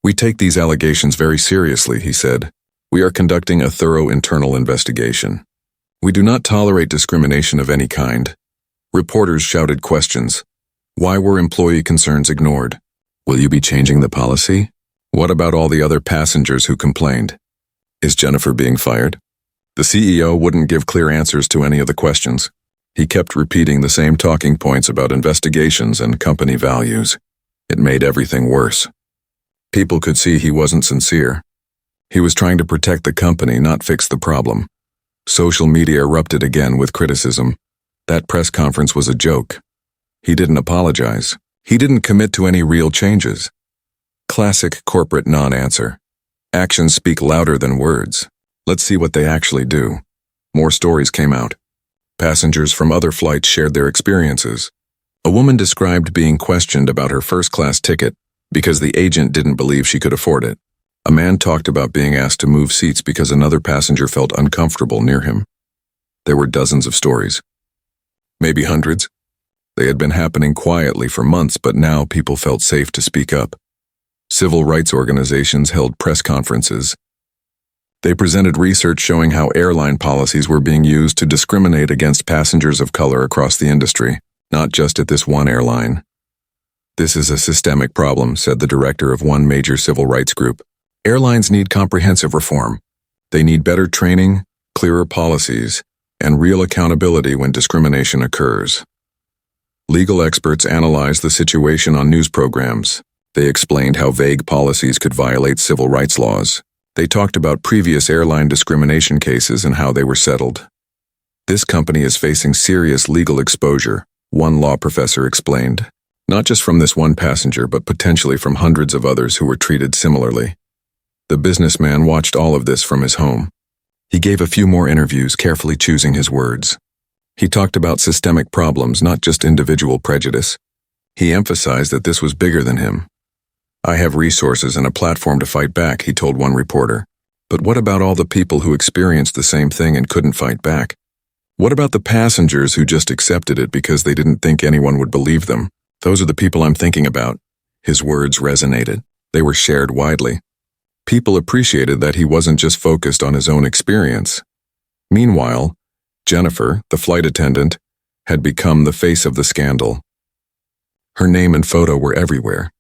"We take these allegations very seriously," he said. "We are conducting a thorough internal investigation. We do not tolerate discrimination of any kind." Reporters shouted questions. Why were employee concerns ignored? Will you be changing the policy? What about all the other passengers who complained? Is Jennifer being fired? The CEO wouldn't give clear answers to any of the questions. He kept repeating the same talking points about investigations and company values. It made everything worse. People could see he wasn't sincere. He was trying to protect the company, not fix the problem. Social media erupted again with criticism. That press conference was a joke. He didn't apologize. He didn't commit to any real changes. Classic corporate non-answer. Actions speak louder than words. Let's see what they actually do. More stories came out. Passengers from other flights shared their experiences. A woman described being questioned about her first-class ticket because the agent didn't believe she could afford it. A man talked about being asked to move seats because another passenger felt uncomfortable near him. There were dozens of stories. Maybe hundreds. They had been happening quietly for months, but now people felt safe to speak up. Civil rights organizations held press conferences. They presented research showing how airline policies were being used to discriminate against passengers of color across the industry, not just at this one airline. "This is a systemic problem," said the director of one major civil rights group. "Airlines need comprehensive reform. They need better training, clearer policies, and real accountability when discrimination occurs." Legal experts analyzed the situation on news programs. They explained how vague policies could violate civil rights laws. They talked about previous airline discrimination cases and how they were settled. This company is facing serious legal exposure, one law professor explained. Not just from this one passenger, but potentially from hundreds of others who were treated similarly. The businessman watched all of this from his home. He gave a few more interviews, carefully choosing his words. He talked about systemic problems, not just individual prejudice. He emphasized that this was bigger than him. "I have resources and a platform to fight back," he told one reporter. But what about all the people who experienced the same thing and couldn't fight back? What about the passengers who just accepted it because they didn't think anyone would believe them? "Those are the people I'm thinking about." His words resonated. They were shared widely. People appreciated that he wasn't just focused on his own experience. Meanwhile, Jennifer, the flight attendant, had become the face of the scandal. Her name and photo were everywhere.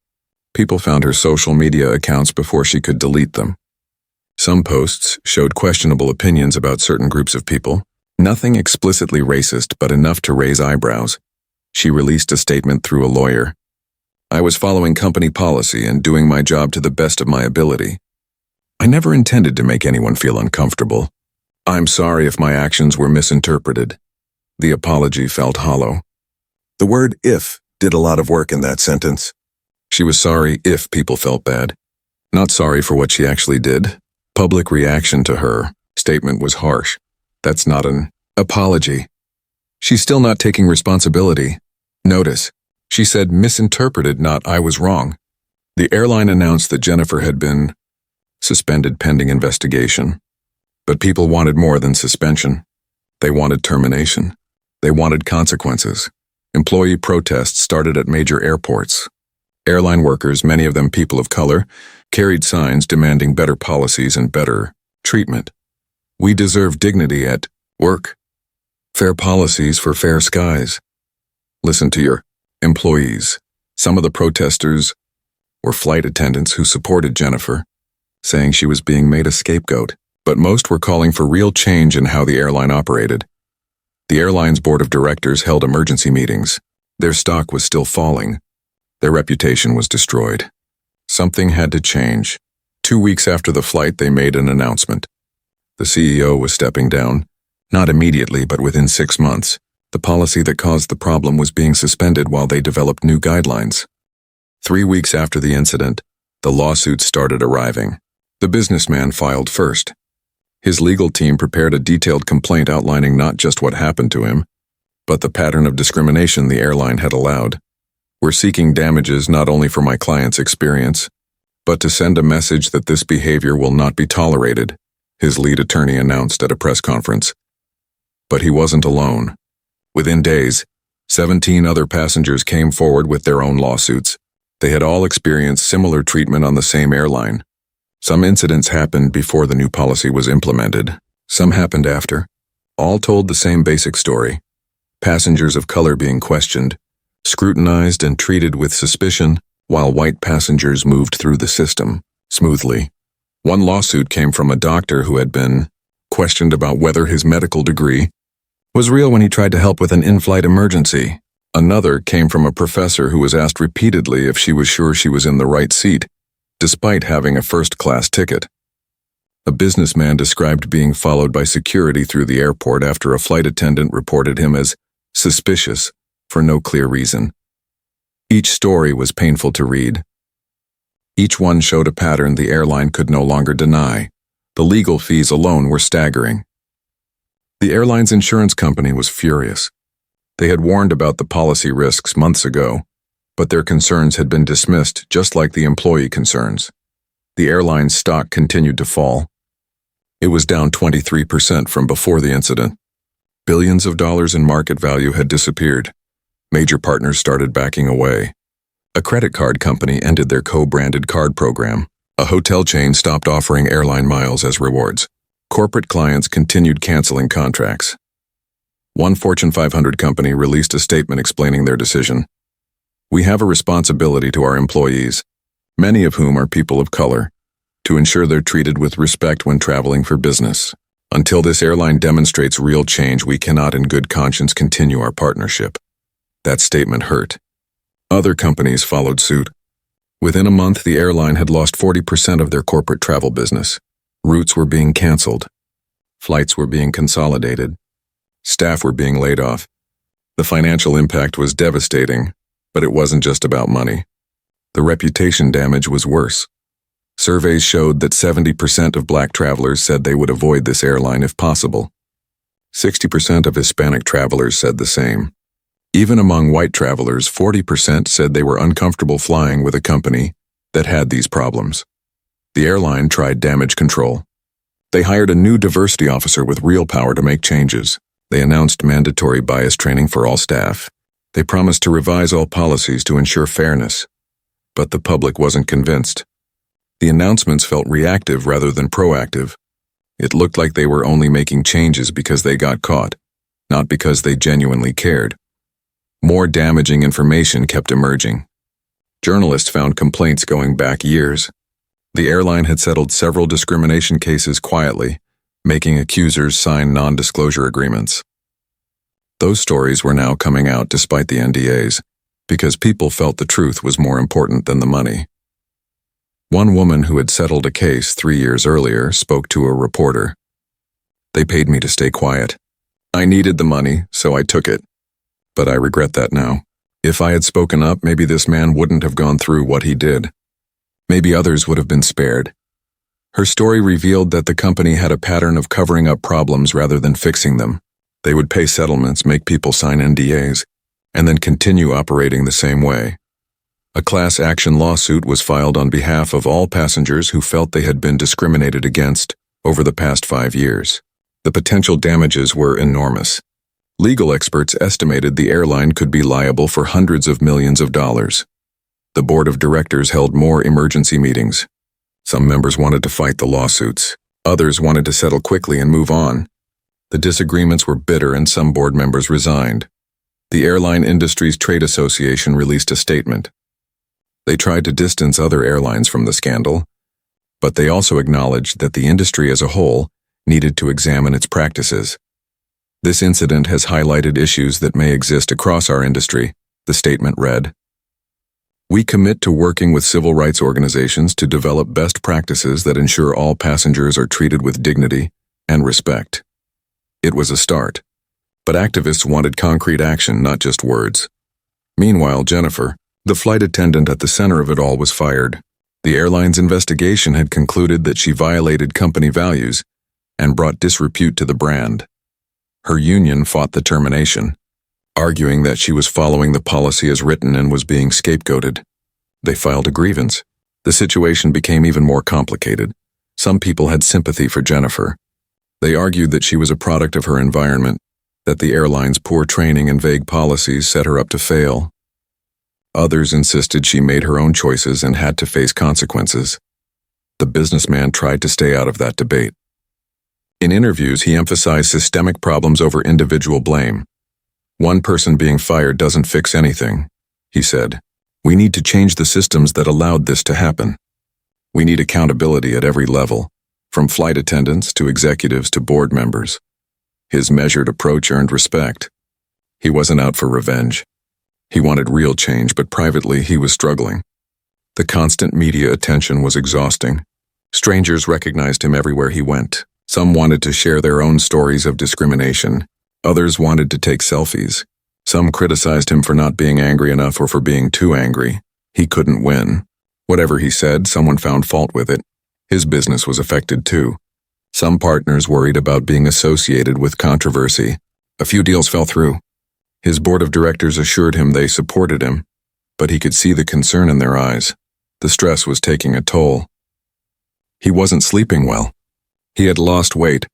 People found her social media accounts before she could delete them. Some posts showed questionable opinions about certain groups of people. Nothing explicitly racist, but enough to raise eyebrows. She released a statement through a lawyer. "I was following company policy and doing my job to the best of my ability. I never intended to make anyone feel uncomfortable. I'm sorry if my actions were misinterpreted." The apology felt hollow. The word "if" did a lot of work in that sentence. She was sorry if people felt bad, not sorry for what she actually did. Public reaction to her statement was harsh. That's not an apology. She's still not taking responsibility. Notice, she said misinterpreted, not "I was wrong." The airline announced that Jennifer had been suspended pending investigation. But people wanted more than suspension. They wanted termination. They wanted consequences. Employee protests started at major airports. Airline workers, many of them people of color, carried signs demanding better policies and better treatment. "We deserve dignity at work. Fair policies for fair skies. Listen to your employees." Some of the protesters were flight attendants who supported Jennifer, saying she was being made a scapegoat, but most were calling for real change in how the airline operated. The airline's board of directors held emergency meetings. Their stock was still falling. Their reputation was destroyed. Something had to change. 2 weeks after the flight, they made an announcement. The CEO was stepping down, not immediately, but within 6 months. The policy that caused the problem was being suspended while they developed new guidelines. 3 weeks after the incident, the lawsuits started arriving. The businessman filed first. His legal team prepared a detailed complaint outlining not just what happened to him, but the pattern of discrimination the airline had allowed. "We're seeking damages not only for my client's experience, but to send a message that this behavior will not be tolerated," his lead attorney announced at a press conference. But he wasn't alone. Within days, 17 other passengers came forward with their own lawsuits. They had all experienced similar treatment on the same airline. Some incidents happened before the new policy was implemented. Some happened after. All told the same basic story. Passengers of color being questioned, scrutinized and treated with suspicion, while white passengers moved through the system smoothly. One lawsuit came from a doctor who had been questioned about whether his medical degree was real when he tried to help with an in-flight emergency. Another came from a professor who was asked repeatedly if she was sure she was in the right seat, despite having a first-class ticket. A businessman described being followed by security through the airport after a flight attendant reported him as suspicious for no clear reason. Each story was painful to read. Each one showed a pattern the airline could no longer deny. The legal fees alone were staggering. The airline's insurance company was furious. They had warned about the policy risks months ago, but their concerns had been dismissed just like the employee concerns. The airline's stock continued to fall. It was down 23% from before the incident. Billions of dollars in market value had disappeared. Major partners started backing away. A credit card company ended their co-branded card program. A hotel chain stopped offering airline miles as rewards. Corporate clients continued canceling contracts. One Fortune 500 company released a statement explaining their decision. "We have a responsibility to our employees, many of whom are people of color, to ensure they're treated with respect when traveling for business. Until this airline demonstrates real change, we cannot in good conscience continue our partnership." That statement hurt. Other companies followed suit. Within a month, the airline had lost 40% of their corporate travel business. Routes were being canceled. Flights were being consolidated. Staff were being laid off. The financial impact was devastating, but it wasn't just about money. The reputation damage was worse. Surveys showed that 70% of Black travelers said they would avoid this airline if possible. 60% of Hispanic travelers said the same. Even among white travelers, 40% said they were uncomfortable flying with a company that had these problems. The airline tried damage control. They hired a new diversity officer with real power to make changes. They announced mandatory bias training for all staff. They promised to revise all policies to ensure fairness. But the public wasn't convinced. The announcements felt reactive rather than proactive. It looked like they were only making changes because they got caught, not because they genuinely cared. More damaging information kept emerging. Journalists found complaints going back years. The airline had settled several discrimination cases quietly, making accusers sign non-disclosure agreements. Those stories were now coming out despite the NDAs, because people felt the truth was more important than the money. One woman who had settled a case 3 years earlier spoke to a reporter. "They paid me to stay quiet. I needed the money, so I took it. But I regret that now. If I had spoken up, maybe this man wouldn't have gone through what he did. Maybe others would have been spared." Her story revealed that the company had a pattern of covering up problems rather than fixing them. They would pay settlements, make people sign NDAs, and then continue operating the same way. A class action lawsuit was filed on behalf of all passengers who felt they had been discriminated against over the past 5 years. The potential damages were enormous. Legal experts estimated the airline could be liable for hundreds of millions of dollars. The board of directors held more emergency meetings. Some members wanted to fight the lawsuits. Others wanted to settle quickly and move on. The disagreements were bitter and some board members resigned. The Airline Industries Trade Association released a statement. They tried to distance other airlines from the scandal, but they also acknowledged that the industry as a whole needed to examine its practices. "This incident has highlighted issues that may exist across our industry," the statement read. "We commit to working with civil rights organizations to develop best practices that ensure all passengers are treated with dignity and respect." It was a start, but activists wanted concrete action, not just words. Meanwhile, Jennifer, the flight attendant at the center of it all, was fired. The airline's investigation had concluded that she violated company values and brought disrepute to the brand. Her union fought the termination, arguing that she was following the policy as written and was being scapegoated. They filed a grievance. The situation became even more complicated. Some people had sympathy for Jennifer. They argued that she was a product of her environment, that the airline's poor training and vague policies set her up to fail. Others insisted she made her own choices and had to face consequences. The businessman tried to stay out of that debate. In interviews, he emphasized systemic problems over individual blame. "One person being fired doesn't fix anything," he said. "We need to change the systems that allowed this to happen. We need accountability at every level, from flight attendants to executives to board members." His measured approach earned respect. He wasn't out for revenge. He wanted real change, but privately he was struggling. The constant media attention was exhausting. Strangers recognized him everywhere he went. Some wanted to share their own stories of discrimination. Others wanted to take selfies. Some criticized him for not being angry enough or for being too angry. He couldn't win. Whatever he said, someone found fault with it. His business was affected too. Some partners worried about being associated with controversy. A few deals fell through. His board of directors assured him they supported him, but he could see the concern in their eyes. The stress was taking a toll. He wasn't sleeping well. He had lost weight.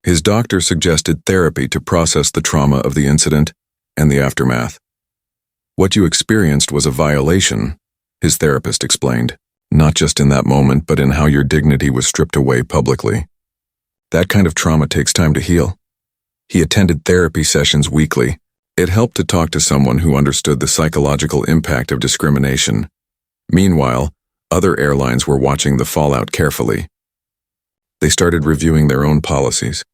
His doctor suggested therapy to process the trauma of the incident and the aftermath. "What you experienced was a violation," his therapist explained, "not just in that moment, but in how your dignity was stripped away publicly. That kind of trauma takes time to heal." He attended therapy sessions weekly. It helped to talk to someone who understood the psychological impact of discrimination. Meanwhile, other airlines were watching the fallout carefully. They started reviewing their own policies.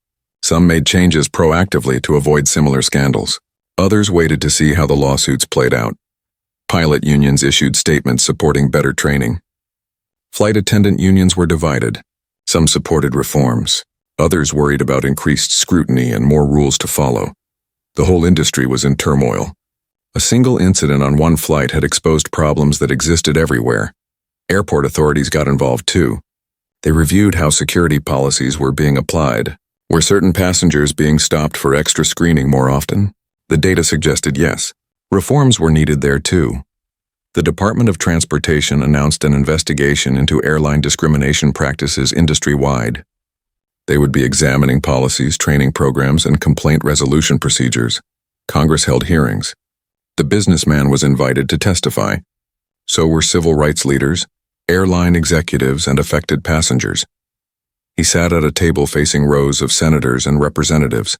Some made changes proactively to avoid similar scandals. Others waited to see how the lawsuits played out. Pilot unions issued statements supporting better training. Flight attendant unions were divided. Some supported reforms. Others worried about increased scrutiny and more rules to follow. The whole industry was in turmoil. A single incident on one flight had exposed problems that existed everywhere. Airport authorities got involved too. They reviewed how security policies were being applied. Were certain passengers being stopped for extra screening more often? The data suggested yes. Reforms were needed there too. The Department of Transportation announced an investigation into airline discrimination practices industry-wide. They would be examining policies, training programs, and complaint resolution procedures. Congress held hearings. The businessman was invited to testify. So were civil rights leaders, airline executives, and affected passengers. He sat at a table facing rows of senators and representatives.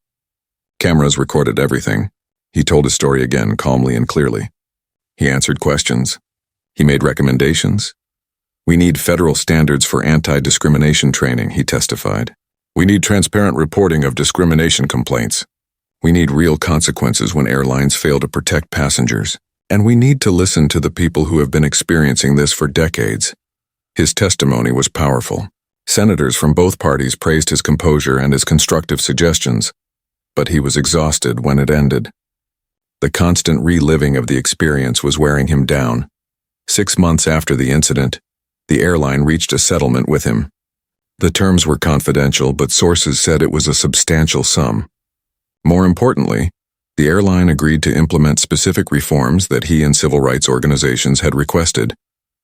Cameras recorded everything. He told his story again calmly and clearly. He answered questions. He made recommendations. We need federal standards for anti-discrimination training, he testified. We need transparent reporting of discrimination complaints. We need real consequences when airlines fail to protect passengers. And we need to listen to the people who have been experiencing this for decades. His testimony was powerful. Senators from both parties praised his composure and his constructive suggestions, but he was exhausted when it ended. The constant reliving of the experience was wearing him down. 6 months after the incident, the airline reached a settlement with him. The terms were confidential, but sources said it was a substantial sum. More importantly, the airline agreed to implement specific reforms that he and civil rights organizations had requested.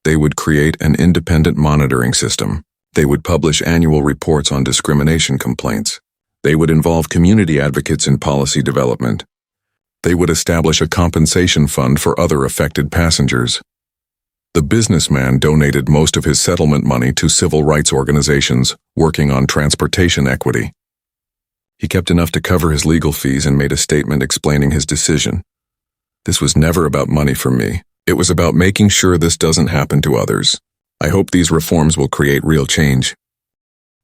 They would create an independent monitoring system. They would publish annual reports on discrimination complaints. They would involve community advocates in policy development. They would establish a compensation fund for other affected passengers. The businessman donated most of his settlement money to civil rights organizations working on transportation equity. He kept enough to cover his legal fees and made a statement explaining his decision. This was never about money for me. It was about making sure this doesn't happen to others. I hope these reforms will create real change.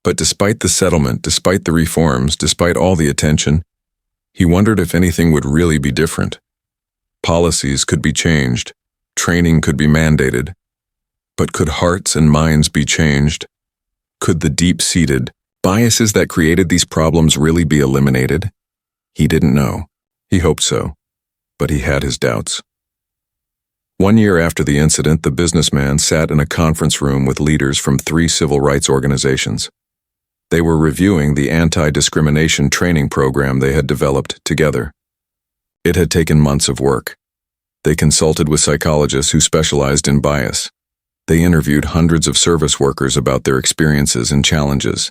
But despite the settlement, despite the reforms, despite all the attention, he wondered if anything would really be different. Policies could be changed. Training could be mandated. But could hearts and minds be changed? Could the deep-seated biases that created these problems really be eliminated? He didn't know. He hoped so. But he had his doubts. 1 year after the incident, the businessman sat in a conference room with leaders from 3 civil rights organizations. They were reviewing the anti-discrimination training program they had developed together. It had taken months of work. They consulted with psychologists who specialized in bias. They interviewed hundreds of service workers about their experiences and challenges.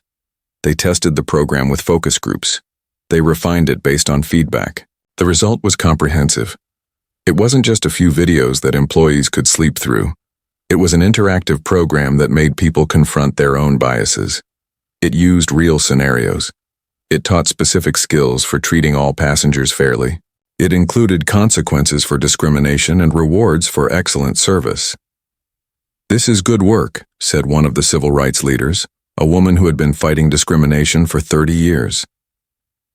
They tested the program with focus groups. They refined it based on feedback. The result was comprehensive. It wasn't just a few videos that employees could sleep through. It was an interactive program that made people confront their own biases. It used real scenarios. It taught specific skills for treating all passengers fairly. It included consequences for discrimination and rewards for excellent service. "This is good work," said one of the civil rights leaders, a woman who had been fighting discrimination for 30 years.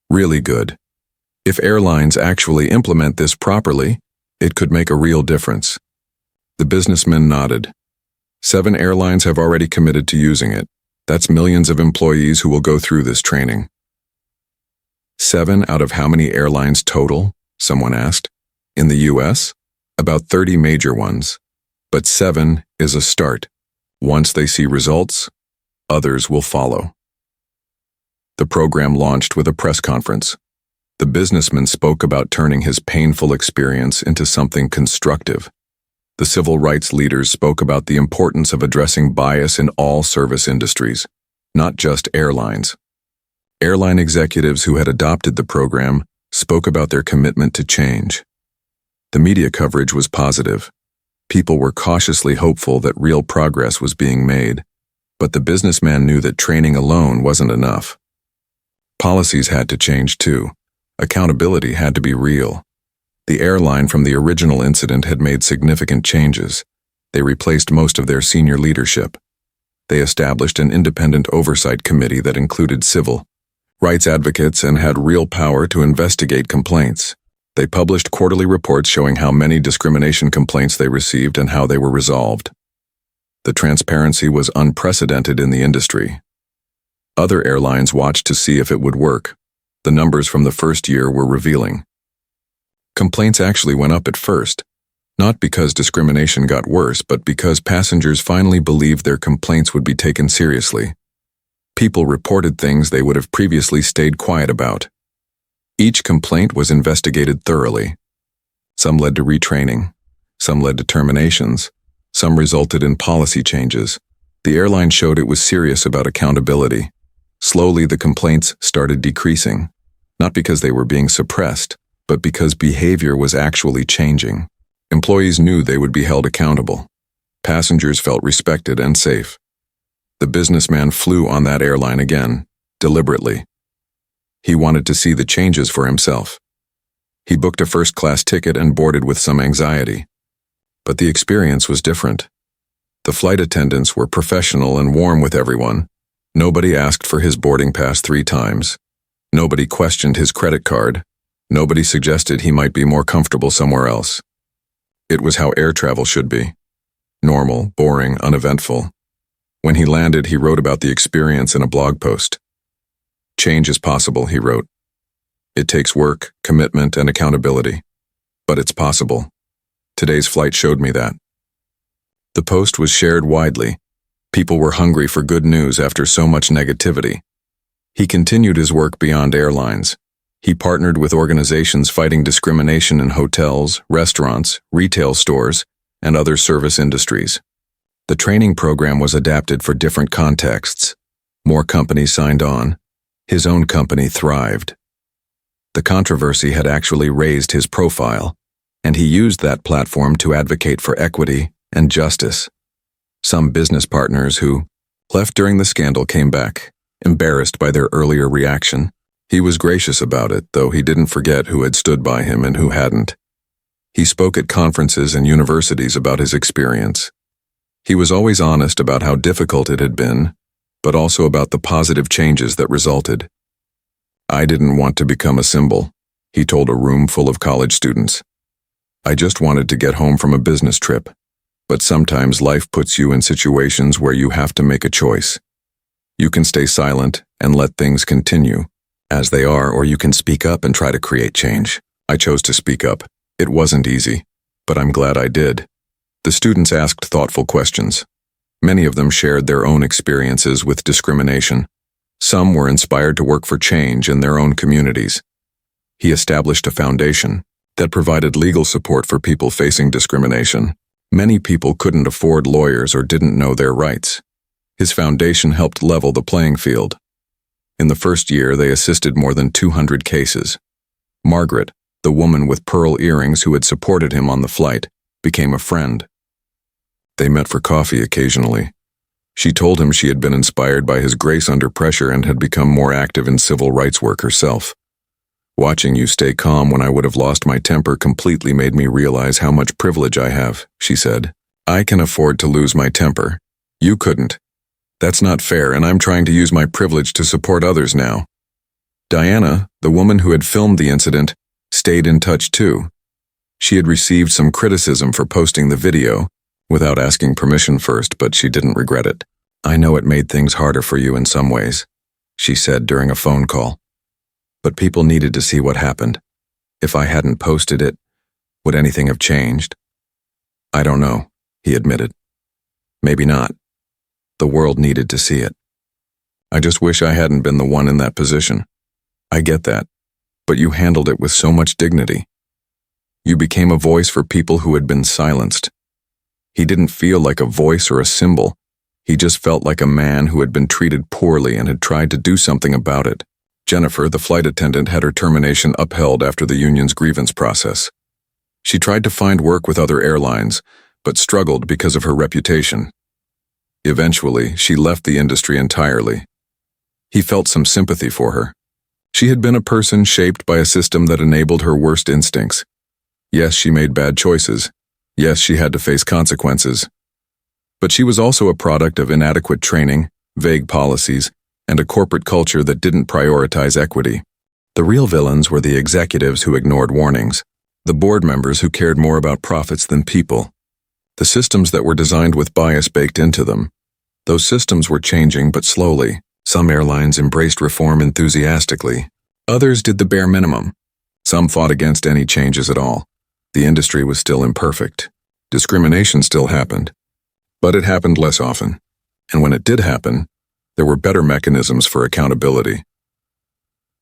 "Really good. If airlines actually implement this properly, it could make a real difference." The businessman nodded. 7 airlines have already committed to using it. That's millions of employees who will go through this training. 7 out of how many airlines total? Someone asked. In the U.S., about 30 major ones. But 7 is a start. Once they see results, others will follow. The program launched with a press conference. The businessman spoke about turning his painful experience into something constructive. The civil rights leaders spoke about the importance of addressing bias in all service industries, not just airlines. Airline executives who had adopted the program spoke about their commitment to change. The media coverage was positive. People were cautiously hopeful that real progress was being made, but the businessman knew that training alone wasn't enough. Policies had to change too. Accountability had to be real. The airline from the original incident had made significant changes. They replaced most of their senior leadership. They established an independent oversight committee that included civil rights advocates and had real power to investigate complaints. They published quarterly reports showing how many discrimination complaints they received and how they were resolved. The transparency was unprecedented in the industry. Other airlines watched to see if it would work. The numbers from the first year were revealing. Complaints actually went up at first, not because discrimination got worse, but because passengers finally believed their complaints would be taken seriously. People reported things they would have previously stayed quiet about. Each complaint was investigated thoroughly. Some led to retraining, some led to terminations, some resulted in policy changes. The airline showed it was serious about accountability. Slowly, the complaints started decreasing, not because they were being suppressed, but because behavior was actually changing. Employees knew they would be held accountable. Passengers felt respected and safe. The businessman flew on that airline again, deliberately. He wanted to see the changes for himself. He booked a first-class ticket and boarded with some anxiety. But the experience was different. The flight attendants were professional and warm with everyone. Nobody asked for his boarding pass 3 times. Nobody questioned his credit card. Nobody suggested he might be more comfortable somewhere else. It was how air travel should be. Normal, boring, uneventful. When he landed, he wrote about the experience in a blog post. "Change is possible," he wrote. "It takes work, commitment, and accountability. But it's possible. Today's flight showed me that." The post was shared widely. People were hungry for good news after so much negativity. He continued his work beyond airlines. He partnered with organizations fighting discrimination in hotels, restaurants, retail stores, and other service industries. The training program was adapted for different contexts. More companies signed on. His own company thrived. The controversy had actually raised his profile, and he used that platform to advocate for equity and justice. Some business partners who left during the scandal came back, embarrassed by their earlier reaction. He was gracious about it, though he didn't forget who had stood by him and who hadn't. He spoke at conferences and universities about his experience. He was always honest about how difficult it had been, but also about the positive changes that resulted. "I didn't want to become a symbol," he told a room full of college students. "I just wanted to get home from a business trip. But sometimes life puts you in situations where you have to make a choice. You can stay silent and let things continue as they are, or you can speak up and try to create change. I chose to speak up. It wasn't easy, but I'm glad I did." The students asked thoughtful questions. Many of them shared their own experiences with discrimination. Some were inspired to work for change in their own communities. He established a foundation that provided legal support for people facing discrimination. Many people couldn't afford lawyers or didn't know their rights. His foundation helped level the playing field. In the first year, they assisted more than 200 cases. Margaret, the woman with pearl earrings who had supported him on the flight, became a friend. They met for coffee occasionally. She told him she had been inspired by his grace under pressure and had become more active in civil rights work herself. "Watching you stay calm when I would have lost my temper completely made me realize how much privilege I have," she said. "I can afford to lose my temper. You couldn't. That's not fair, and I'm trying to use my privilege to support others now." Diana, the woman who had filmed the incident, stayed in touch too. She had received some criticism for posting the video, without asking permission first, but she didn't regret it. "I know it made things harder for you in some ways," she said during a phone call. "But people needed to see what happened. If I hadn't posted it, would anything have changed?" "I don't know," he admitted. "Maybe not. The world needed to see it. I just wish I hadn't been the one in that position. I get that, but you handled it with so much dignity. You became a voice for people who had been silenced." He didn't feel like a voice or a symbol. He just felt like a man who had been treated poorly and had tried to do something about it. Jennifer, the flight attendant, had her termination upheld after the union's grievance process. She tried to find work with other airlines, but struggled because of her reputation. Eventually, she left the industry entirely. He felt some sympathy for her. She had been a person shaped by a system that enabled her worst instincts. Yes, she made bad choices. Yes, she had to face consequences. But she was also a product of inadequate training, vague policies, and a corporate culture that didn't prioritize equity. The real villains were the executives who ignored warnings, the board members who cared more about profits than people, the systems that were designed with bias baked into them. Those systems were changing, but slowly. Some airlines embraced reform enthusiastically. Others did the bare minimum. Some fought against any changes at all. The industry was still imperfect. Discrimination still happened. But it happened less often. And when it did happen, there were better mechanisms for accountability.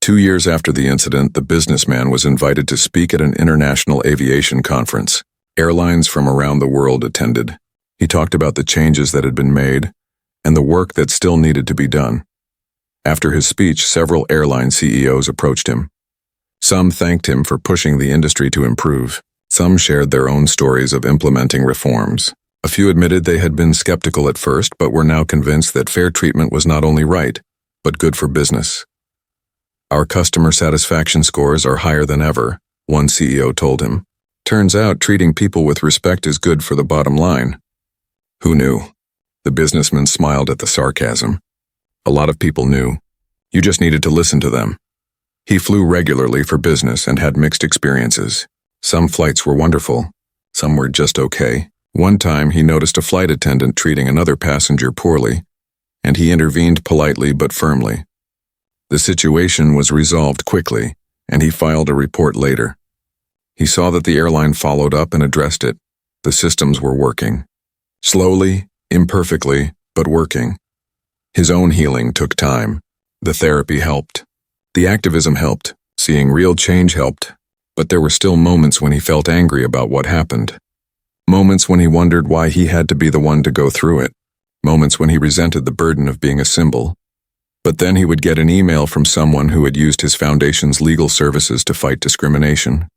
2 years after the incident, the businessman was invited to speak at an international aviation conference. Airlines from around the world attended. He talked about the changes that had been made and the work that still needed to be done. After his speech, several airline CEOs approached him. Some thanked him for pushing the industry to improve. Some shared their own stories of implementing reforms. A few admitted they had been skeptical at first, but were now convinced that fair treatment was not only right, but good for business. "Our customer satisfaction scores are higher than ever," one CEO told him. "Turns out treating people with respect is good for the bottom line." Who knew? The businessman smiled at the sarcasm. A lot of people knew. You just needed to listen to them. He flew regularly for business and had mixed experiences. Some flights were wonderful. Some were just okay. One time he noticed a flight attendant treating another passenger poorly, and he intervened politely but firmly. The situation was resolved quickly, and he filed a report later. He saw that the airline followed up and addressed it. The systems were working. Slowly, imperfectly, but working. His own healing took time. The therapy helped. The activism helped. Seeing real change helped. But there were still moments when he felt angry about what happened. Moments when he wondered why he had to be the one to go through it. Moments when he resented the burden of being a symbol. But then he would get an email from someone who had used his foundation's legal services to fight discrimination.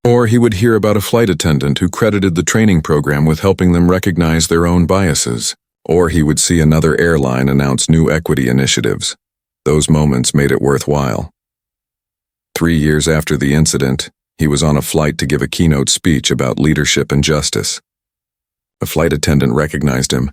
Or he would hear about a flight attendant who credited the training program with helping them recognize their own biases. Or he would see another airline announce new equity initiatives. Those moments made it worthwhile. 3 years after the incident, he was on a flight to give a keynote speech about leadership and justice. A flight attendant recognized him.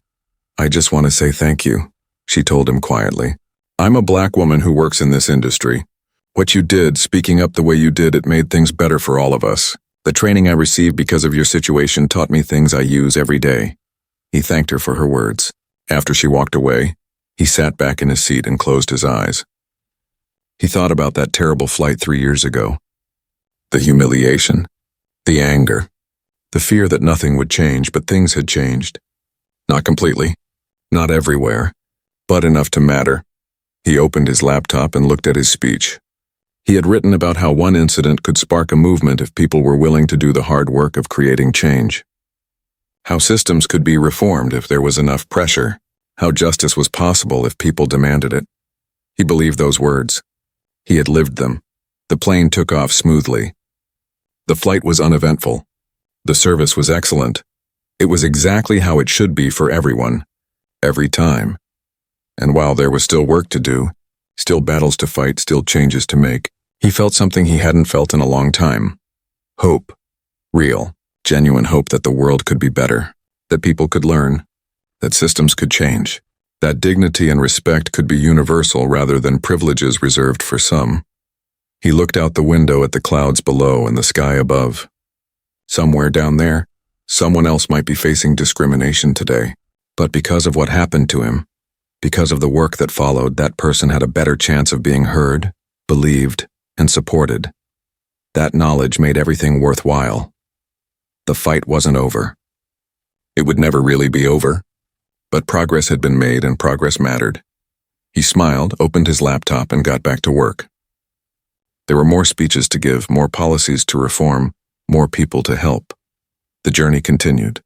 "I just want to say thank you," she told him quietly. "I'm a black woman who works in this industry. What you did, speaking up the way you did, it made things better for all of us. The training I received because of your situation taught me things I use every day." He thanked her for her words. After she walked away, he sat back in his seat and closed his eyes. He thought about that terrible flight 3 years ago. The humiliation, the anger, the fear that nothing would change, but things had changed. Not completely, not everywhere, but enough to matter. He opened his laptop and looked at his speech. He had written about how one incident could spark a movement if people were willing to do the hard work of creating change. How systems could be reformed if there was enough pressure. How justice was possible if people demanded it. He believed those words. He had lived them. The plane took off smoothly. The flight was uneventful. The service was excellent. It was exactly how it should be for everyone, every time. And while there was still work to do, still battles to fight, still changes to make, he felt something he hadn't felt in a long time. Hope. Real, genuine hope that the world could be better, that people could learn, that systems could change, that dignity and respect could be universal rather than privileges reserved for some. He looked out the window at the clouds below and the sky above. Somewhere down there, someone else might be facing discrimination today. But because of what happened to him, because of the work that followed, that person had a better chance of being heard, believed, and supported. That knowledge made everything worthwhile. The fight wasn't over. It would never really be over. But progress had been made and progress mattered. He smiled, opened his laptop, and got back to work. There were more speeches to give, more policies to reform, more people to help. The journey continued.